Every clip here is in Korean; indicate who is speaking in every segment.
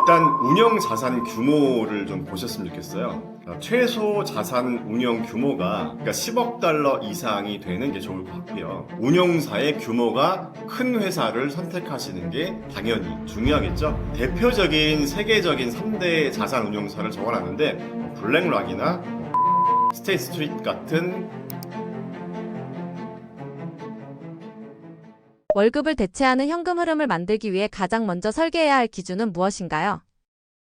Speaker 1: 일단 운영 자산 규모를 좀 보셨으면 좋겠어요. 최소 자산 운영 규모가 10억 달러 이상이 되는 게 좋을 것 같고요. 운용사의 규모가 큰 회사를 선택하시는 게 당연히 중요하겠죠. 대표적인 세계적인 3대 자산 운용사를 적어놨는데 블랙락이나 스테이트 스트리트 같은
Speaker 2: 월급을 대체하는 현금 흐름을 만들기 위해 가장 먼저 설계해야 할 기준은 무엇인가요?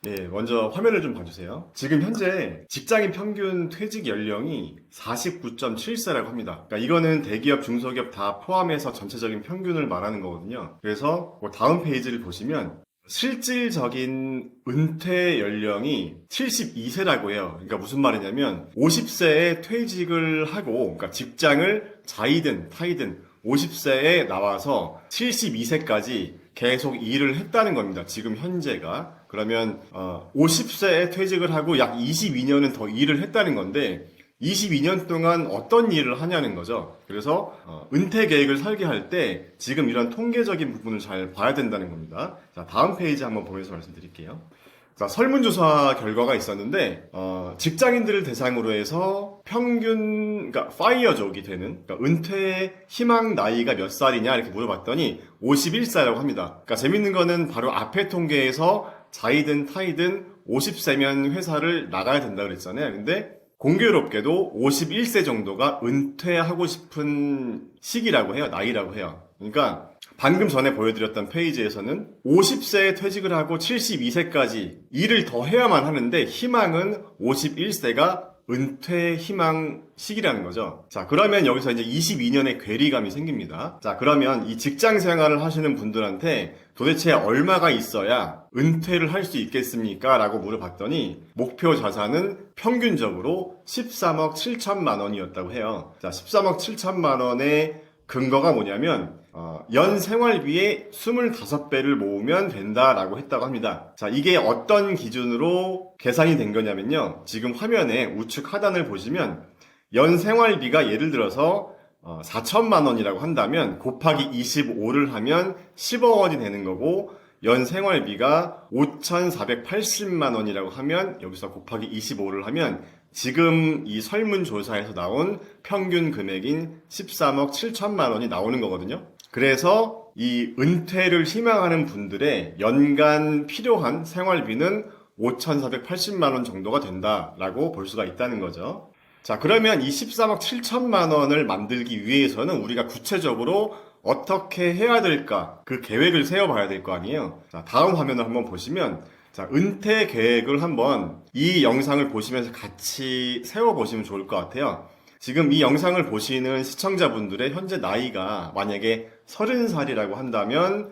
Speaker 1: 네, 먼저 화면을 좀 봐주세요. 지금 현재 직장인 평균 퇴직 연령이 49.7세라고 합니다. 그러니까 이거는 대기업, 중소기업 다 포함해서 전체적인 평균을 말하는 거거든요. 그래서 다음 페이지를 보시면 실질적인 은퇴 연령이 72세라고 해요. 그러니까 무슨 말이냐면 50세에 퇴직을 하고, 그러니까 직장을 자이든 타이든 50세에 나와서 72세까지 계속 일을 했다는 겁니다. 지금 현재가. 그러면 50세에 퇴직을 하고 약 22년은 더 일을 했다는 건데 22년 동안 어떤 일을 하냐는 거죠. 그래서 은퇴 계획을 설계할 때 지금 이런 통계적인 부분을 잘 봐야 된다는 겁니다. 자, 다음 페이지 한번 보면서 말씀드릴게요. 자, 설문조사 결과가 있었는데 직장인들을 대상으로 해서 평균, 그러니까 파이어족이 되는, 그러니까 은퇴 희망 나이가 몇 살이냐 이렇게 물어봤더니 51세라고 합니다. 그러니까 재밌는 거는 바로 앞에 통계에서 자이든 타이든 50세면 회사를 나가야 된다 그랬잖아요. 근데 공교롭게도 51세 정도가 은퇴하고 싶은 시기라고 해요. 나이라고 해요. 그러니까 방금 전에 보여드렸던 페이지에서는 50세에 퇴직을 하고 72세까지 일을 더 해야만 하는데 희망은 51세가 은퇴 희망 시기라는 거죠. 자, 그러면 여기서 이제 22년의 괴리감이 생깁니다. 자, 그러면 이 직장 생활을 하시는 분들한테 도대체 얼마가 있어야 은퇴를 할 수 있겠습니까? 라고 물어봤더니 목표 자산은 평균적으로 13억 7천만 원이었다고 해요. 자, 13억 7천만 원의 근거가 뭐냐면 연 생활비의 25배를 모으면 된다라고 했다고 합니다. 자, 이게 어떤 기준으로 계산이 된 거냐면요. 지금 화면에 우측 하단을 보시면 연 생활비가 예를 들어서 4천만 원이라고 한다면 곱하기 25를 하면 10억 원이 되는 거고 연 생활비가 5,480만 원이라고 하면 여기서 곱하기 25를 하면 지금 이 설문조사에서 나온 평균 금액인 13억 7천만 원이 나오는 거거든요. 그래서 이 은퇴를 희망하는 분들의 연간 필요한 생활비는 5,480만 원 정도가 된다라고 볼 수가 있다는 거죠. 자, 그러면 이 13억 7천만 원을 만들기 위해서는 우리가 구체적으로 어떻게 해야 될까? 그 계획을 세워봐야 될 거 아니에요? 자, 다음 화면을 한번 보시면 자, 은퇴 계획을 한번 이 영상을 보시면서 같이 세워보시면 좋을 것 같아요. 지금 이 영상을 보시는 시청자분들의 현재 나이가 만약에 30살이라고 한다면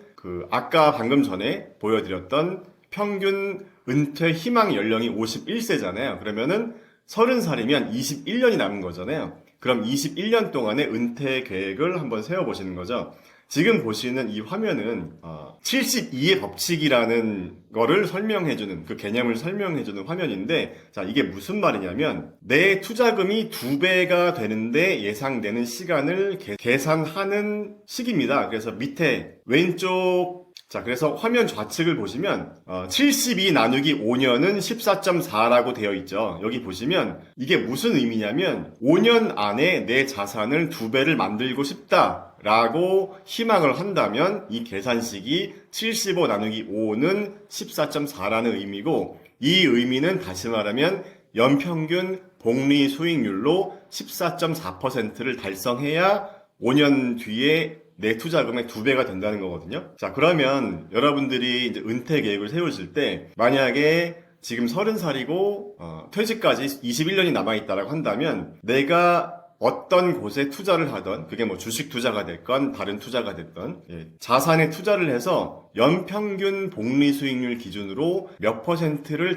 Speaker 1: 아까 방금 전에 보여드렸던 평균 은퇴 희망 연령이 51세잖아요. 그러면은 30살이면 21년이 남은 거잖아요. 그럼 21년 동안의 은퇴 계획을 한번 세워보시는 거죠. 지금 보시는 이 화면은 72의 법칙이라는 거를 설명해주는, 그 개념을 설명해주는 화면인데, 자, 이게 무슨 말이냐면 내 투자금이 2배가 되는데 예상되는 시간을 계산하는 식입니다. 그래서 밑에 왼쪽, 자, 그래서 화면 좌측을 보시면 72 나누기 5년은 14.4라고 되어 있죠. 여기 보시면 이게 무슨 의미냐면 5년 안에 내 자산을 2배를 만들고 싶다라고 희망을 한다면 이 계산식이 75 나누기 5는 14.4라는 의미고, 이 의미는 다시 말하면 연평균 복리 수익률로 14.4%를 달성해야 5년 뒤에 내 투자금의 2배가 된다는 거거든요. 자, 그러면 여러분들이 이제 은퇴 계획을 세우실 때 만약에 지금 30살이고 퇴직까지 21년이 남아있다라고 한다면 내가 어떤 곳에 투자를 하던, 그게 뭐 주식 투자가 됐건 다른 투자가 됐던 자산에 투자를 해서 연평균 복리 수익률 기준으로 몇 퍼센트를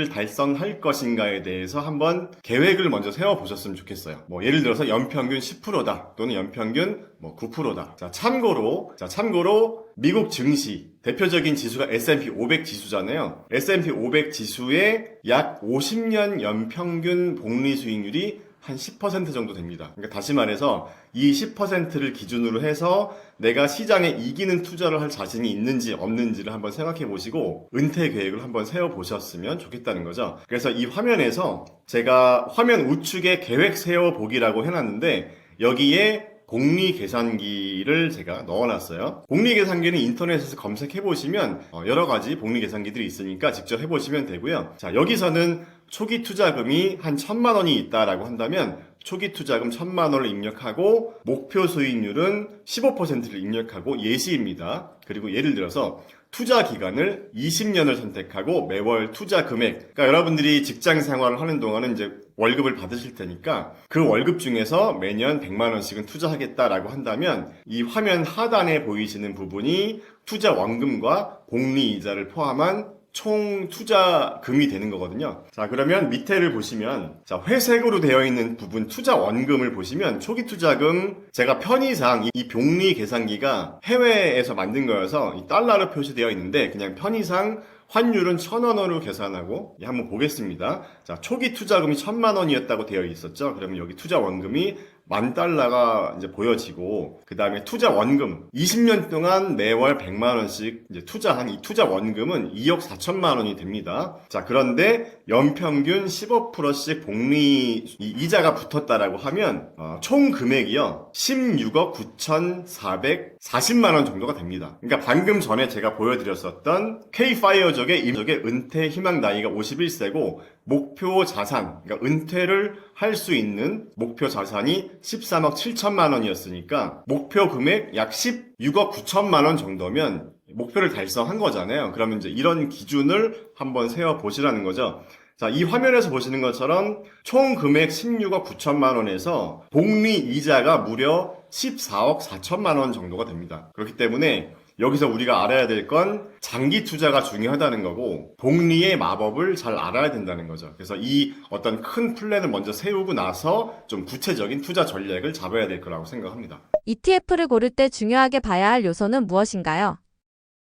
Speaker 1: 달성할 것인가에 대해서 한번 계획을 먼저 세워보셨으면 좋겠어요. 뭐 예를 들어서 연평균 10%다 또는 연평균 9%다. 자, 참고로 미국 증시 대표적인 지수가 S&P 500 지수잖아요. S&P 500 지수의 약 50년 연평균 복리 수익률이 한 10% 정도 됩니다. 그러니까 다시 말해서 이 10%를 기준으로 해서 내가 시장에 이기는 투자를 할 자신이 있는지 없는지를 한번 생각해 보시고 은퇴 계획을 한번 세워 보셨으면 좋겠다는 거죠. 그래서 이 화면에서 제가 화면 우측에 계획 세워 보기라고 해놨는데 여기에 복리계산기를 제가 넣어놨어요. 복리계산기는 인터넷에서 검색해보시면 여러 가지 복리계산기들이 있으니까 직접 해보시면 되고요. 자, 여기서는 초기 투자금이 한 1,000만 원이 있다라고 한다면 초기 투자금 1,000만 원을 입력하고 목표 수익률은 15%를 입력하고 예시입니다. 그리고 예를 들어서 투자 기간을 20년을 선택하고 매월 투자 금액, 그러니까 여러분들이 직장 생활을 하는 동안은 이제 월급을 받으실 테니까 그 월급 중에서 매년 100만 원씩은 투자하겠다라고 한다면 이 화면 하단에 보이시는 부분이 투자 원금과 복리 이자를 포함한 총 투자금이 되는 거거든요. 자, 그러면 밑에를 보시면 자, 회색으로 되어 있는 부분 투자 원금을 보시면 초기 투자금 제가 편의상 이 복리 계산기가 해외에서 만든 거여서 이 달러로 표시되어 있는데 그냥 편의상 환율은 1,000원으로 계산하고 한번 보겠습니다. 자, 초기 투자금이 1,000만 원이었다고 되어 있었죠. 그러면 여기 투자 원금이 10,000달러가 이제 보여지고 그 다음에 투자 원금 20년 동안 매월 100만 원씩 이제 투자한 이 투자 원금은 2억 4천만 원이 됩니다. 자, 그런데 연평균 15%씩 복리 이자가 붙었다라고 하면 총 금액이요 16억 9,440만 원 정도가 됩니다. 그러니까 방금 전에 제가 보여드렸었던 K-파이어족의 은퇴 희망 나이가 51세고 목표 자산, 그러니까 은퇴를 할 수 있는 목표 자산이 13억 7천만 원이었으니까 목표 금액 약 16억 9천만 원 정도면 목표를 달성한 거잖아요. 그러면 이제 이런 기준을 한번 세워 보시라는 거죠. 자, 이 화면에서 보시는 것처럼 총 금액 16억 9천만 원에서 복리 이자가 무려 14억 4천만 원 정도가 됩니다. 그렇기 때문에 여기서 우리가 알아야 될 건 장기 투자가 중요하다는 거고 복리의 마법을 잘 알아야 된다는 거죠. 그래서 이 어떤 큰 플랜을 먼저 세우고 나서 좀 구체적인 투자 전략을 잡아야 될 거라고 생각합니다.
Speaker 2: ETF를 고를 때 중요하게 봐야 할 요소는 무엇인가요?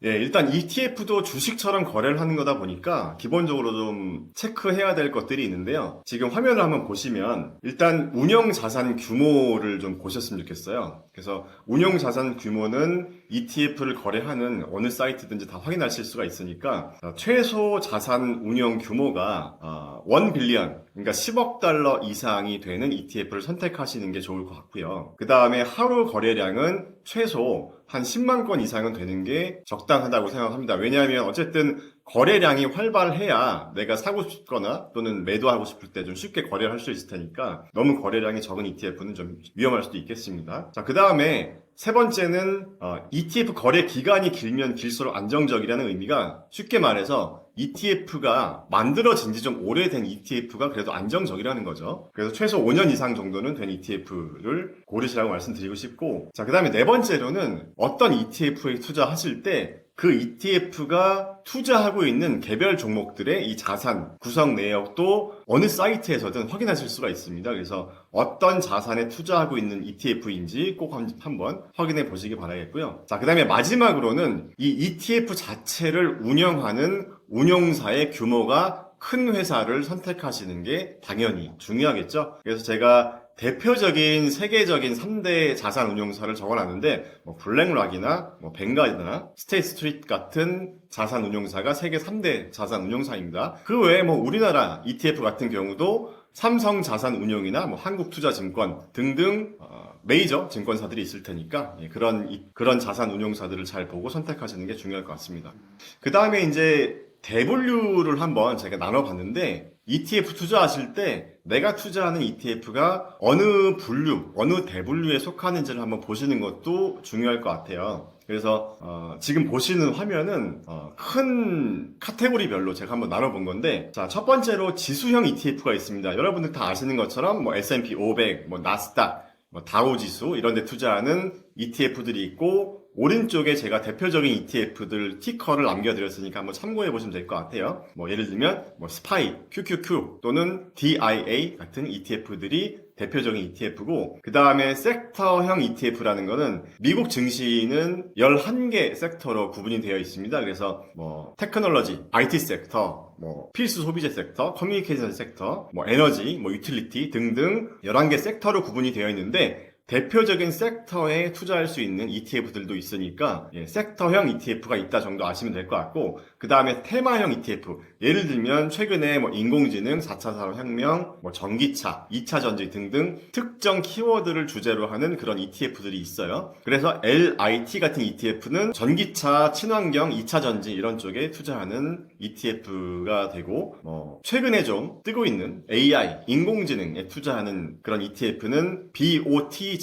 Speaker 1: 예, 일단 ETF도 주식처럼 거래를 하는 거다 보니까 기본적으로 좀 체크해야 될 것들이 있는데요. 지금 화면을 한번 보시면 일단 운영 자산 규모를 좀 보셨으면 좋겠어요. 그래서 운용 자산 규모는 ETF를 거래하는 어느 사이트든지 다 확인하실 수가 있으니까 최소 자산 운용 규모가 1 빌리언, 그러니까 10억 달러 이상이 되는 ETF를 선택하시는 게 좋을 것 같고요. 그 다음에 하루 거래량은 최소 한 10만 건 이상은 되는 게 적당하다고 생각합니다. 왜냐하면 어쨌든 거래량이 활발해야 내가 사고 싶거나 또는 매도하고 싶을 때 좀 쉽게 거래를 할 수 있을 테니까 너무 거래량이 적은 ETF는 좀 위험할 수도 있겠습니다. 자, 그 다음에 세 번째는 ETF 거래 기간이 길면 길수록 안정적이라는 의미가 쉽게 말해서 ETF가 만들어진 지 좀 오래된 ETF가 그래도 안정적이라는 거죠. 그래서 최소 5년 이상 정도는 된 ETF를 고르시라고 말씀드리고 싶고, 자, 그 다음에 네 번째로는 어떤 ETF에 투자하실 때 그 ETF가 투자하고 있는 개별 종목들의 이 자산 구성 내역도 어느 사이트에서든 확인하실 수가 있습니다. 그래서 어떤 자산에 투자하고 있는 ETF인지 꼭 한번 확인해 보시기 바라겠고요. 자, 그 다음에 마지막으로는 이 ETF 자체를 운영하는 운용사의 규모가 큰 회사를 선택하시는 게 당연히 중요하겠죠. 그래서 제가 대표적인 세계적인 3대 자산 운용사를 적어놨는데 블랙락이나 벵가드나 스테이트 스트리트 같은 자산 운용사가 세계 3대 자산 운용사입니다. 그 외에 우리나라 ETF 같은 경우도 삼성 자산 운용이나 한국투자증권 등등 메이저 증권사들이 있을 테니까 그런 자산 운용사들을 잘 보고 선택하시는 게 중요할 것 같습니다. 그 다음에 이제 대분류를 한번 제가 나눠봤는데 ETF 투자하실 때 내가 투자하는 ETF가 어느 분류, 어느 대분류에 속하는지를 한번 보시는 것도 중요할 것 같아요. 그래서 지금 보시는 화면은 큰 카테고리별로 제가 한번 나눠본 건데, 자, 첫 번째로 지수형 ETF가 있습니다. 여러분들 다 아시는 것처럼 S&P 500, 나스닥, 다우지수 이런 데 투자하는 ETF들이 있고 오른쪽에 제가 대표적인 ETF들 티커를 남겨드렸으니까 한번 참고해 보시면 될 것 같아요. 뭐 예를 들면 뭐 스파이, QQQ 또는 DIA 같은 ETF들이 대표적인 ETF고, 그 다음에 섹터형 ETF라는 거는 미국 증시는 11개 섹터로 구분이 되어 있습니다. 그래서 뭐 테크놀로지, IT 섹터, 뭐 필수 소비재 섹터, 커뮤니케이션 섹터, 뭐 에너지, 뭐 유틸리티 등등 11개 섹터로 구분이 되어 있는데, 대표적인 섹터에 투자할 수 있는 ETF들도 있으니까 섹터형 ETF가 있다 정도 아시면 될 것 같고, 그 다음에 테마형 ETF, 예를 들면 최근에 뭐 인공지능, 4차 산업혁명, 뭐 전기차, 2차 전지 등등 특정 키워드를 주제로 하는 그런 ETF들이 있어요. 그래서 LIT 같은 ETF는 전기차, 친환경, 2차 전지 이런 쪽에 투자하는 ETF가 되고, 뭐 최근에 좀 뜨고 있는 AI, 인공지능에 투자하는 그런 ETF는 BOTZ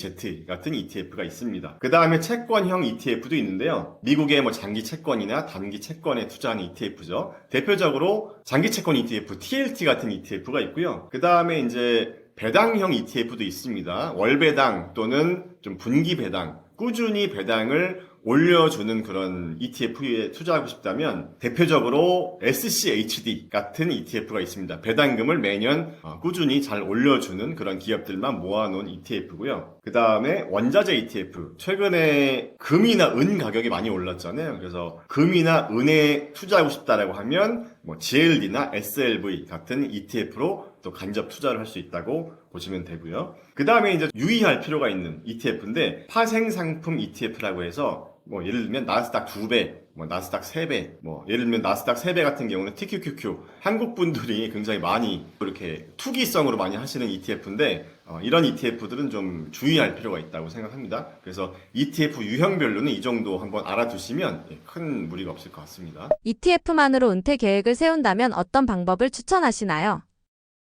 Speaker 1: 같은 ETF가 있습니다. 그 다음에 채권형 ETF도 있는데요. 미국의 뭐 장기 채권이나 단기 채권에 투자하는 ETF죠. 대표적으로 장기 채권 ETF, TLT 같은 ETF가 있고요. 그 다음에 이제 배당형 ETF도 있습니다. 월배당 또는 좀 분기 배당, 꾸준히 배당을 올려주는 그런 ETF에 투자하고 싶다면 대표적으로 SCHD 같은 ETF가 있습니다. 배당금을 매년 꾸준히 잘 올려주는 그런 기업들만 모아놓은 ETF고요. 그 다음에 원자재 ETF. 최근에 금이나 은 가격이 많이 올랐잖아요. 그래서 금이나 은에 투자하고 싶다라고 하면 뭐 GLD나 SLV 같은 ETF로 또 간접 투자를 할 수 있다고 보시면 되고요. 그 다음에 이제 유의할 필요가 있는 ETF인데 파생상품 ETF라고 해서 뭐 예를 들면 나스닥 2배, 뭐 나스닥 3배, 뭐 예를 들면 나스닥 3배 같은 경우는 TQQQ, 한국 분들이 굉장히 많이 이렇게 투기성으로 많이 하시는 ETF인데 이런 ETF들은 좀 주의할 필요가 있다고 생각합니다. 그래서 ETF 유형별로는 이 정도 한번 알아두시면 큰 무리가 없을 것 같습니다.
Speaker 2: ETF만으로 은퇴 계획을 세운다면 어떤 방법을 추천하시나요?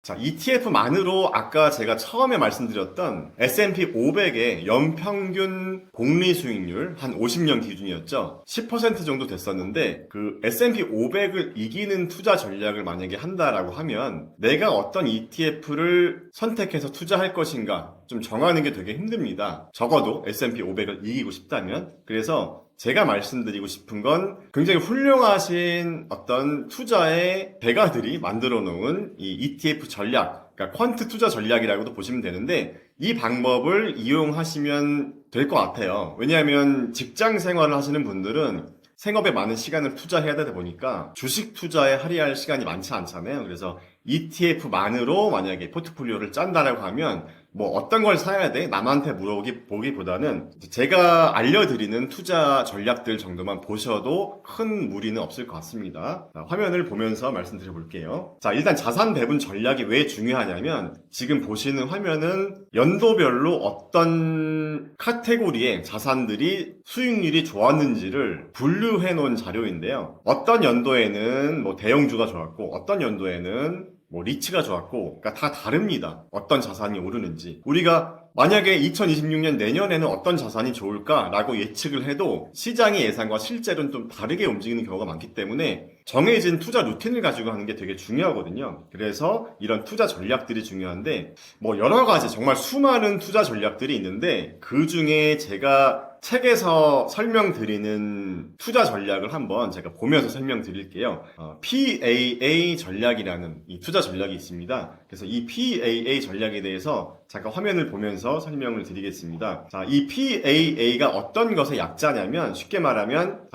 Speaker 1: 자, ETF만으로 아까 제가 처음에 말씀드렸던 S&P 500의 연평균 복리 수익률 한 50년 기준이었죠. 10% 정도 됐었는데 그 S&P 500을 이기는 투자 전략을 만약에 한다라고 하면 내가 어떤 ETF를 선택해서 투자할 것인가 좀 정하는 게 되게 힘듭니다. 적어도 S&P 500을 이기고 싶다면. 그래서 제가 말씀드리고 싶은 건 굉장히 훌륭하신 어떤 투자의 대가들이 만들어 놓은 이 ETF 전략, 그러니까 퀀트 투자 전략이라고도 보시면 되는데 이 방법을 이용하시면 될 것 같아요. 왜냐하면 직장 생활을 하시는 분들은 생업에 많은 시간을 투자해야 되다 보니까 주식 투자에 할애할 시간이 많지 않잖아요. 그래서 ETF만으로 만약에 포트폴리오를 짠다라고 하면 뭐 어떤 걸 사야 돼? 남한테 물어보기보다는 제가 알려드리는 투자 전략들 정도만 보셔도 큰 무리는 없을 것 같습니다. 자, 화면을 보면서 말씀드려 볼게요. 자, 일단 자산 배분 전략이 왜 중요하냐면 지금 보시는 화면은 연도별로 어떤 카테고리의 자산들이 수익률이 좋았는지를 분류해 놓은 자료인데요. 어떤 연도에는 뭐 대형주가 좋았고 어떤 연도에는 뭐 리츠가 좋았고, 그러니까 다 다릅니다. 어떤 자산이 오르는지. 우리가 만약에 2026년 내년에는 어떤 자산이 좋을까라고 예측을 해도 시장의 예상과 실제로는 좀 다르게 움직이는 경우가 많기 때문에 정해진 투자 루틴을 가지고 하는 게 되게 중요하거든요. 그래서 이런 투자 전략들이 중요한데 뭐 여러 가지 정말 수많은 투자 전략들이 있는데 그 중에 제가 책에서 설명드리는 투자 전략을 한번 제가 보면서 설명드릴게요. PAA 전략이라는 이 투자 전략이 있습니다. 그래서 이 PAA 전략에 대해서 잠깐 화면을 보면서 설명을 드리겠습니다. 자, 이 PAA가 어떤 것의 약자냐면 쉽게 말하면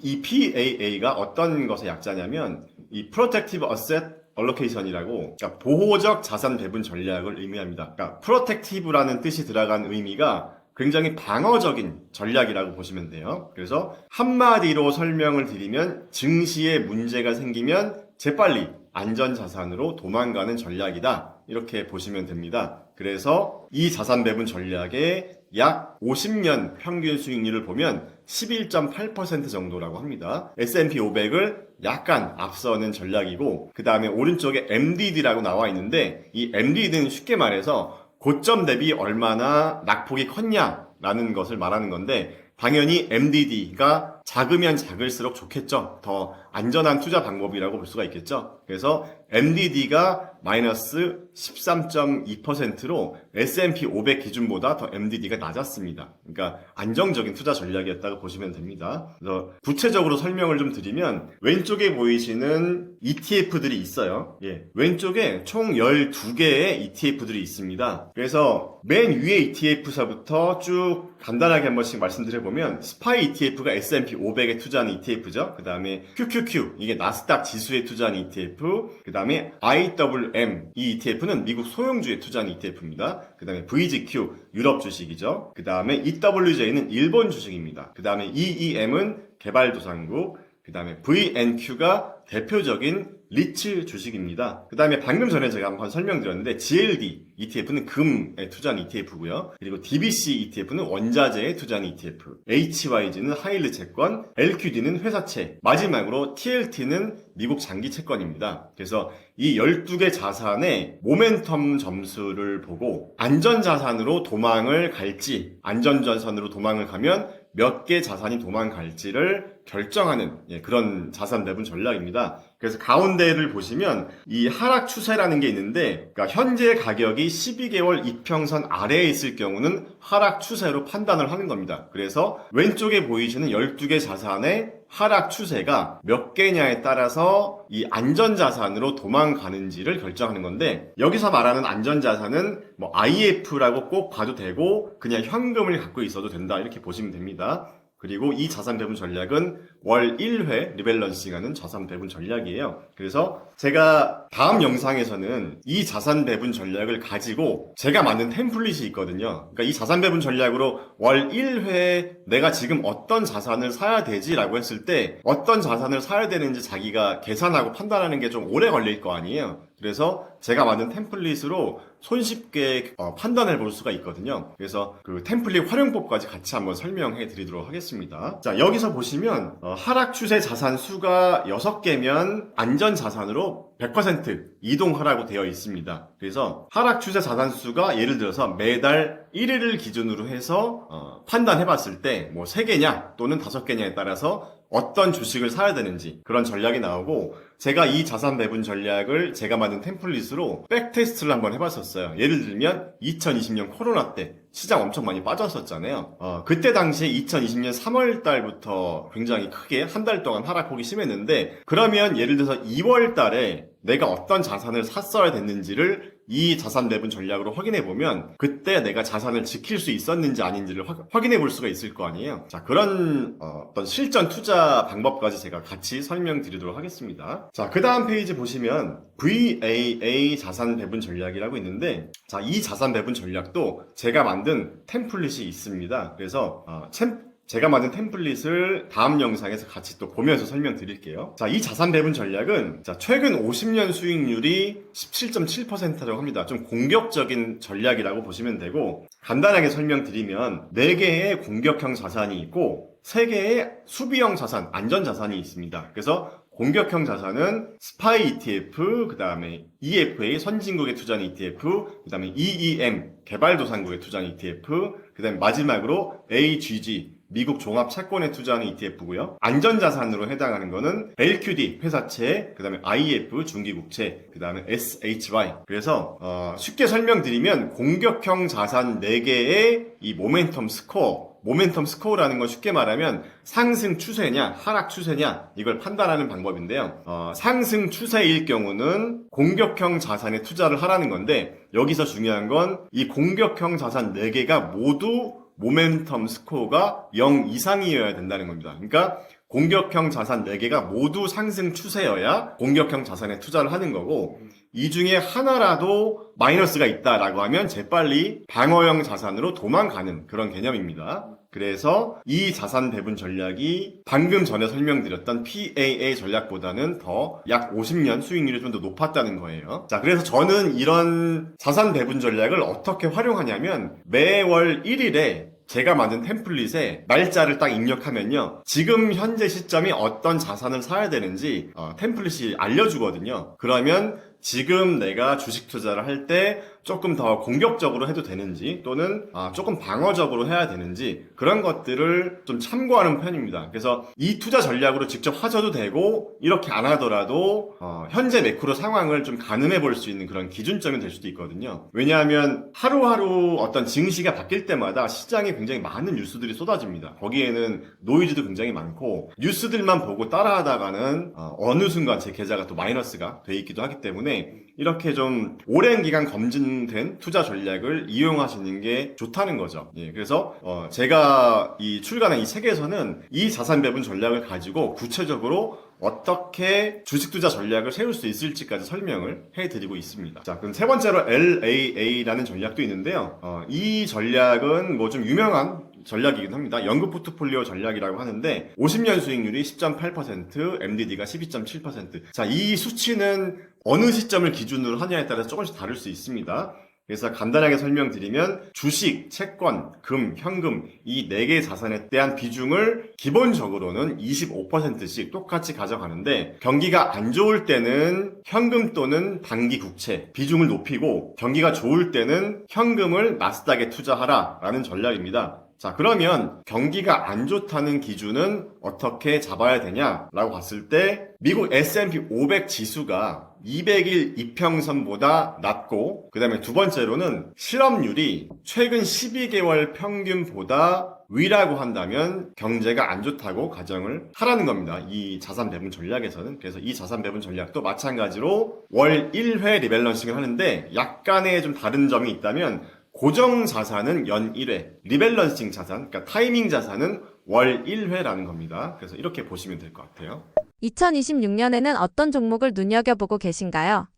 Speaker 1: 이 PAA가 어떤 것의 약자냐면 이 Protective Asset Allocation이라고, 그러니까 보호적 자산 배분 전략을 의미합니다. 그러니까 Protective라는 뜻이 들어간 의미가 굉장히 방어적인 전략이라고 보시면 돼요. 그래서 한마디로 설명을 드리면 증시에 문제가 생기면 재빨리 안전자산으로 도망가는 전략이다. 이렇게 보시면 됩니다. 그래서 이 자산 배분 전략의 약 50년 평균 수익률을 보면 11.8% 정도라고 합니다. S&P 500을 약간 앞서는 전략이고, 그 다음에 오른쪽에 MDD라고 나와 있는데 이 MDD는 쉽게 말해서 고점 대비 얼마나 낙폭이 컸냐라는 것을 말하는 건데 당연히 MDD가 작으면 작을수록 좋겠죠. 더 안전한 투자 방법이라고 볼 수가 있겠죠. 그래서 MDD가 마이너스 13.2%로 S&P 500 기준보다 더 MDD가 낮았습니다. 그러니까 안정적인 투자 전략이었다고 보시면 됩니다. 그래서 구체적으로 설명을 좀 드리면 왼쪽에 보이시는 ETF들이 있어요. 예, 왼쪽에 총 12개의 ETF들이 있습니다. 그래서 맨 위에 ETF서부터 쭉 간단하게 한 번씩 말씀드려보면 스파이 ETF가 S&P 500에 투자하는 ETF죠. 그 다음에 QQQ, 이게 나스닥 지수에 투자하는 ETF, 그 다음에 IWM, 이 ETF는 미국 소형주에 투자하는 ETF입니다. 그 다음에 VGQ, 유럽 주식이죠. 그 다음에 EWJ는 일본 주식입니다. 그 다음에 EEM은 개발도상국, 그 다음에 VNQ가 대표적인 리츠 주식입니다. 그 다음에 방금 전에 제가 한번 설명드렸는데 GLD ETF는 금에 투자한 ETF고요. 그리고 DBC ETF는 원자재에 투자한 ETF, HYG는 하이힐드 채권, LQD는 회사채, 마지막으로 TLT는 미국 장기 채권입니다. 그래서 이 12개 자산의 모멘텀 점수를 보고 안전자산으로 도망을 갈지, 안전자산으로 도망을 가면 몇 개 자산이 도망갈지를 결정하는 그런 자산 배분 전략입니다. 그래서 가운데를 보시면 이 하락 추세라는 게 있는데, 그러니까 현재 가격이 12개월 이평선 아래에 있을 경우는 하락 추세로 판단을 하는 겁니다. 그래서 왼쪽에 보이시는 12개 자산의 하락 추세가 몇 개냐에 따라서 이 안전자산으로 도망가는지를 결정하는 건데, 여기서 말하는 안전자산은 뭐 IF라고 꼭 봐도 되고 그냥 현금을 갖고 있어도 된다, 이렇게 보시면 됩니다. 그리고 이 자산 배분 전략은 월 1회 리밸런싱하는 자산 배분 전략이에요. 그래서 제가 다음 영상에서는 이 자산 배분 전략을 가지고 제가 만든 템플릿이 있거든요. 그러니까 이 자산 배분 전략으로 월 1회 내가 지금 어떤 자산을 사야 되지라고 했을 때 어떤 자산을 사야 되는지 자기가 계산하고 판단하는 게 좀 오래 걸릴 거 아니에요. 그래서 제가 만든 템플릿으로 손쉽게 판단해 볼 수가 있거든요. 그래서 그 템플릿 활용법까지 같이 한번 설명해 드리도록 하겠습니다. 자, 여기서 보시면 하락 추세 자산 수가 6개면 안전 자산으로 100% 이동하라고 되어 있습니다. 그래서 하락 추세 자산 수가 예를 들어서 매달 1일을 기준으로 해서 판단해 봤을 때 뭐 3개냐 또는 5개냐에 따라서 어떤 주식을 사야 되는지 그런 전략이 나오고, 제가 이 자산 배분 전략을 제가 만든 템플릿으로 백테스트를 한번 해봤었어요. 예를 들면 2020년 코로나 때 시장 엄청 많이 빠졌었잖아요. 그때 당시에 2020년 3월 달부터 굉장히 크게 한 달 동안 하락폭이 심했는데, 그러면 예를 들어서 2월 달에 내가 어떤 자산을 샀어야 됐는지를 이 자산 배분 전략으로 확인해 보면 그때 내가 자산을 지킬 수 있었는지 아닌지를 확인해 볼 수가 있을 거 아니에요. 자, 그런 어떤 실전 투자 방법까지 제가 같이 설명드리도록 하겠습니다. 자, 그 다음 페이지 보시면 VAA 자산 배분 전략이라고 있는데, 자, 이 자산 배분 전략도 제가 만든 템플릿이 있습니다. 그래서 제가 만든 템플릿을 다음 영상에서 같이 또 보면서 설명드릴게요. 자, 이 자산 배분 전략은 최근 50년 수익률이 17.7%라고 합니다. 좀 공격적인 전략이라고 보시면 되고, 간단하게 설명드리면 4개의 공격형 자산이 있고 3개의 수비형 자산, 안전 자산이 있습니다. 그래서 공격형 자산은 스파이 ETF, 그 다음에 EFA 선진국에 투자하는 ETF, 그 다음에 EEM 개발도상국에 투자하는 ETF, 그 다음에 마지막으로 AGG 미국 종합 채권에 투자하는 ETF고요. 안전자산으로 해당하는 거는 LQD 회사채, 그 다음에 IF 중기국채, 그 다음에 SHY. 그래서 쉽게 설명드리면 공격형 자산 4개의 이 모멘텀 스코어라는 건 쉽게 말하면 상승 추세냐 하락 추세냐 이걸 판단하는 방법인데요. 상승 추세일 경우는 공격형 자산에 투자를 하라는 건데, 여기서 중요한 건 이 공격형 자산 4개가 모두 모멘텀 스코어가 0 이상이어야 된다는 겁니다. 그러니까 공격형 자산 4개가 모두 상승 추세여야 공격형 자산에 투자를 하는 거고, 이 중에 하나라도 마이너스가 있다라고 하면 재빨리 방어형 자산으로 도망가는 그런 개념입니다. 그래서 이 자산 배분 전략이 방금 전에 설명드렸던 PAA 전략보다는 더 약 50년 수익률이 좀 더 높았다는 거예요. 자, 그래서 저는 이런 자산 배분 전략을 어떻게 활용하냐면 매월 1일에 제가 만든 템플릿에 날짜를 딱 입력하면요, 지금 현재 시점이 어떤 자산을 사야 되는지 템플릿이 알려주거든요. 그러면 지금 내가 주식 투자를 할 때 조금 더 공격적으로 해도 되는지 또는 조금 방어적으로 해야 되는지 그런 것들을 좀 참고하는 편입니다. 그래서 이 투자 전략으로 직접 하셔도 되고 이렇게 안 하더라도 현재 매크로 상황을 좀 가늠해 볼 수 있는 그런 기준점이 될 수도 있거든요. 왜냐하면 하루하루 어떤 증시가 바뀔 때마다 시장에 굉장히 많은 뉴스들이 쏟아집니다. 거기에는 노이즈도 굉장히 많고 뉴스들만 보고 따라하다가는 어느 순간 제 계좌가 또 마이너스가 돼 있기도 하기 때문에 이렇게 좀 오랜 기간 검증된 투자 전략을 이용하시는 게 좋다는 거죠. 예, 그래서 제가 이 출간한 이 책에서는 이 자산 배분 전략을 가지고 구체적으로 어떻게 주식 투자 전략을 세울 수 있을지까지 설명을 해드리고 있습니다. 자, 그럼 세 번째로 LAA라는 전략도 있는데요. 이 전략은 뭐 좀 유명한 전략이긴 합니다. 연금 포트폴리오 전략이라고 하는데 50년 수익률이 10.8%, MDD가 12.7%. 자, 이 수치는 어느 시점을 기준으로 하냐에 따라서 조금씩 다를 수 있습니다. 그래서 간단하게 설명드리면 주식, 채권, 금, 현금 이 4개 자산에 대한 비중을 기본적으로는 25%씩 똑같이 가져가는데 경기가 안 좋을 때는 현금 또는 단기 국채 비중을 높이고 경기가 좋을 때는 현금을 나스닥에 투자하라라는 전략입니다. 자, 그러면 경기가 안 좋다는 기준은 어떻게 잡아야 되냐라고 봤을 때 미국 S&P 500 지수가 200일 이평선보다 낮고 그 다음에 두 번째로는 실업률이 최근 12개월 평균보다 위라고 한다면 경제가 안 좋다고 가정을 하라는 겁니다. 이 자산 배분 전략에서는. 그래서 이 자산 배분 전략도 마찬가지로 월 1회 리밸런싱을 하는데 약간의 좀 다른 점이 있다면 고정 자산은 연 1회, 리밸런싱 자산, 그러니까 타이밍 자산은 월 1회라는 겁니다. 그래서 이렇게 보시면 될 것 같아요.
Speaker 2: 2026년에는 어떤 종목을 눈여겨보고 계신가요?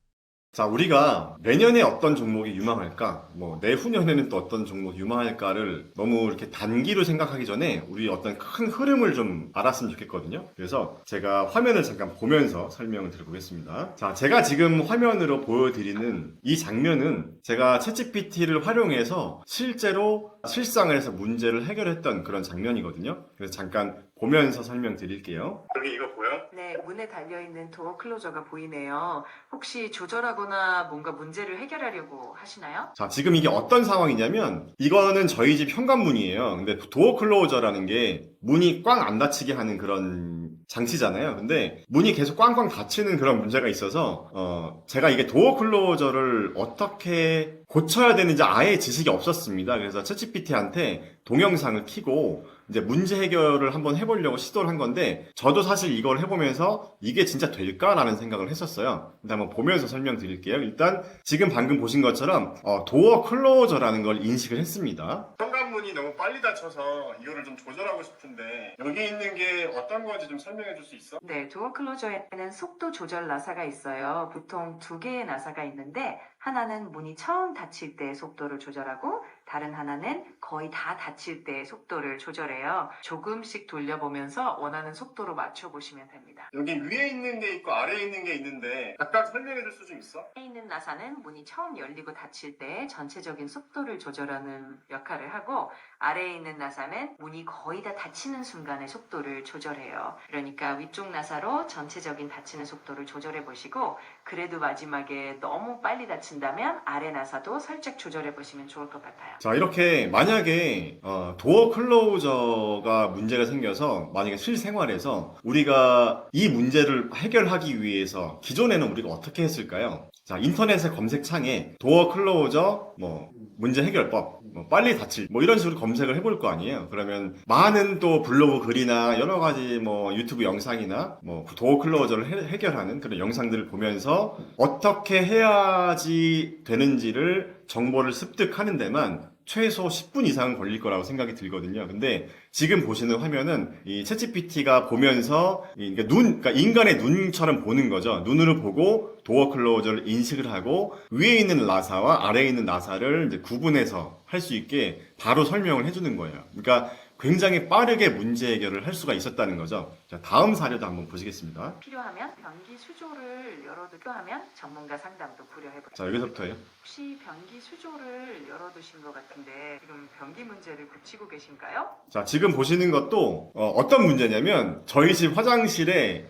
Speaker 1: 자, 우리가 내년에 어떤 종목이 유망할까, 내후년에는 또 어떤 종목이 유망할까를 너무 이렇게 단기로 생각하기 전에 우리 어떤 큰 흐름을 좀 알았으면 좋겠거든요. 그래서 제가 화면을 잠깐 보면서 설명을 드려보겠습니다. 자, 제가 지금 화면으로 보여드리는 이 장면은 제가 챗GPT를 활용해서 실제로 실상을 해서 문제를 해결했던 그런 장면이거든요. 그래서 잠깐 보면서 설명드릴게요. 여기 이거 보여?
Speaker 3: 네, 문에 달려있는 도어 클로저가 보이네요. 혹시 조절하거나 뭔가 문제를 해결하려고 하시나요?
Speaker 1: 자, 지금 이게 어떤 상황이냐면 이거는 저희 집 현관문이에요. 근데 도어 클로저라는 게 문이 꽝 안 닫히게 하는 그런 장치잖아요. 근데 문이 계속 꽝꽝 닫히는 그런 문제가 있어서 제가 이게 도어 클로저를 어떻게 고쳐야 되는지 아예 지식이 없었습니다. 그래서 챗GPT한테 동영상을 켜고 이제 문제 해결을 한번 해보려고 시도를 한 건데 저도 사실 이걸 해보면서 이게 진짜 될까라는 생각을 했었어요. 근데 한번 보면서 설명드릴게요. 일단 지금 방금 보신 것처럼 도어 클로저라는 걸 인식을 했습니다. 현관문이 너무 빨리 닫혀서 이거를 좀 조절하고 싶은데 여기 있는 게 어떤 건지 좀 설명해 줄 수 있어?
Speaker 3: 네, 도어 클로저에는 속도 조절 나사가 있어요. 보통 2개의 나사가 있는데 하나는 문이 처음 닫힐 때 속도를 조절하고 다른 하나는 거의 다 닫힐 때 속도를 조절해요. 조금씩 돌려보면서 원하는 속도로 맞춰보시면 됩니다.
Speaker 1: 여기 위에 있는 게 있고 아래에 있는 게 있는데 각각 설명해 줄 수 좀 있어?
Speaker 3: 위에 있는 나사는 문이 처음 열리고 닫힐 때 전체적인 속도를 조절하는 역할을 하고 아래에 있는 나사는 문이 거의 다 닫히는 순간의 속도를 조절해요. 그러니까 위쪽 나사로 전체적인 닫히는 속도를 조절해 보시고 그래도 마지막에 너무 빨리 닫힌다면 아래 나사도 살짝 조절해 보시면 좋을 것 같아요.
Speaker 1: 자, 이렇게 만약에 도어 클로저가 문제가 생겨서 만약에 실생활에서 우리가 이 문제를 해결하기 위해서 기존에는 우리가 어떻게 했을까요? 자, 인터넷의 검색창에 도어 클로저 문제 해결법, 빨리 닫힐 이런 식으로 검색을 해볼 거 아니에요. 그러면 많은 또 블로그 글이나 여러 가지 유튜브 영상이나 도어 클로저를 해결하는 그런 영상들을 보면서 어떻게 해야지 되는지를 정보를 습득하는 데만 최소 10분 이상은 걸릴 거라고 생각이 들거든요. 근데 지금 보시는 화면은 이 챗GPT가 보면서 그러니까 인간의 눈처럼 보는 거죠. 눈으로 보고 도어 클로저를 인식을 하고 위에 있는 나사와 아래에 있는 나사를 이제 구분해서 할 수 있게 바로 설명을 해주는 거예요. 그러니까 굉장히 빠르게 문제 해결을 할 수가 있었다는 거죠. 자, 다음 사례도 한번 보시겠습니다.
Speaker 3: 필요하면 변기 수조를 열어두고 하면 전문가 상담도 고려해보세요.
Speaker 1: 자, 여기서부터예요.
Speaker 3: 혹시 변기 수조를 열어두신 것 같은데 지금 변기 문제를 고치고 계신가요?
Speaker 1: 자, 지금 보시는 것도 어떤 문제냐면 저희 집 화장실에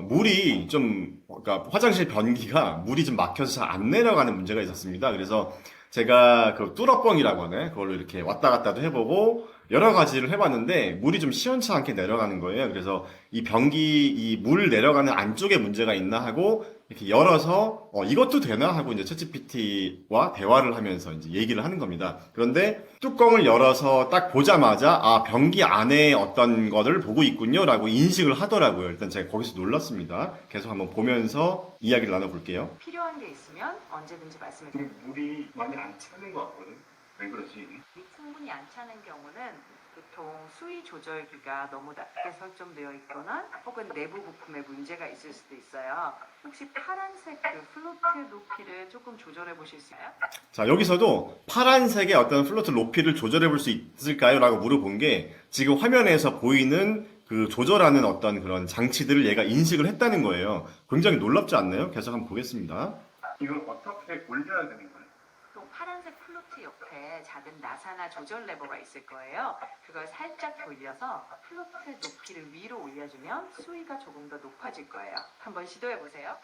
Speaker 1: 물이 좀 그러니까 화장실 변기가 물이 좀 막혀서 잘 안 내려가는 문제가 있었습니다. 그래서 제가 그 뚫어뻥이라고 하네. 그걸로 이렇게 왔다 갔다도 해보고 여러 가지를 해봤는데 물이 좀 시원치 않게 내려가는 거예요. 그래서 이 변기 이 물 내려가는 안쪽에 문제가 있나 하고 이렇게 열어서 이것도 되나 하고 이제 챗GPT와 대화를 하면서 이제 얘기를 하는 겁니다. 그런데 뚜껑을 열어서 딱 보자마자 아 변기 안에 어떤 거를 보고 있군요라고 인식을 하더라고요. 일단 제가 거기서 놀랐습니다. 계속 한번 보면서 이야기를 나눠볼게요.
Speaker 3: 필요한 게 있으면 언제든지 말씀해 주세요.
Speaker 1: 물이 많이 안 차는 것 같거든. 왜 그러지?
Speaker 3: 물이 충분히 안 차는 경우는 보통 수위 조절기가 너무 낮게 설정되어 있거나 혹은 내부 부품에 문제가 있을 수도 있어요. 혹시 파란색 그 플로트 높이를 조금 조절해 보실 수 있나요?
Speaker 1: 자, 여기서도 파란색의 어떤 플로트 높이를 조절해 볼 수 있을까요? 라고 물어본 게 지금 화면에서 보이는 그 조절하는 어떤 그런 장치들을 얘가 인식을 했다는 거예요. 굉장히 놀랍지 않나요? 계속 한번 보겠습니다.
Speaker 4: 이걸 어떻게 올려야 되는 거예요?
Speaker 3: 또 파란색 플로트 옆에 작은 나사나 조절 레버가 있을 거예요. 그걸 살짝 돌려서 플로트 높이를 위로 올려주면 수위가 조금 더 높아질 거예요. 한번 시도해 보세요.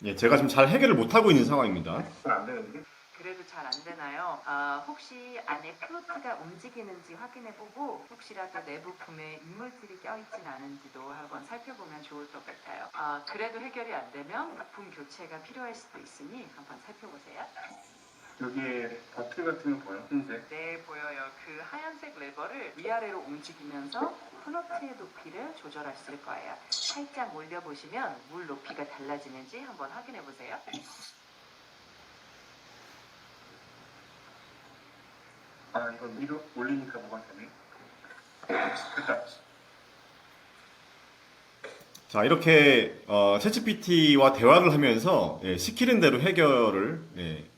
Speaker 1: 예, 제가 지금 잘 해결을 못하고 있는 상황입니다.
Speaker 4: 안 되는데?
Speaker 3: 그래도 잘 안 되나요? 혹시 안에 플로트가 움직이는지 확인해보고 혹시라도 내부 부품에 이물질이 껴있진 않은지도 한번 살펴보면 좋을 것 같아요. 그래도 해결이 안 되면 부품 교체가 필요할 수도 있으니 한번 살펴보세요.
Speaker 4: 여기에 버튼 같은 거 보여요? 흰색.
Speaker 3: 네, 보여요. 그 하얀색 레버를 위아래로 움직이면서 플로트의 높이를 조절할 수 있을 거예요. 살짝 올려보시면 물 높이가 달라지는지 한번 확인해보세요.
Speaker 4: 아, 이거 위로 올리니까 뭐가 되네. 됐다.
Speaker 1: 자, 이렇게 챗GPT와 대화를 하면서 시키는 대로 해결을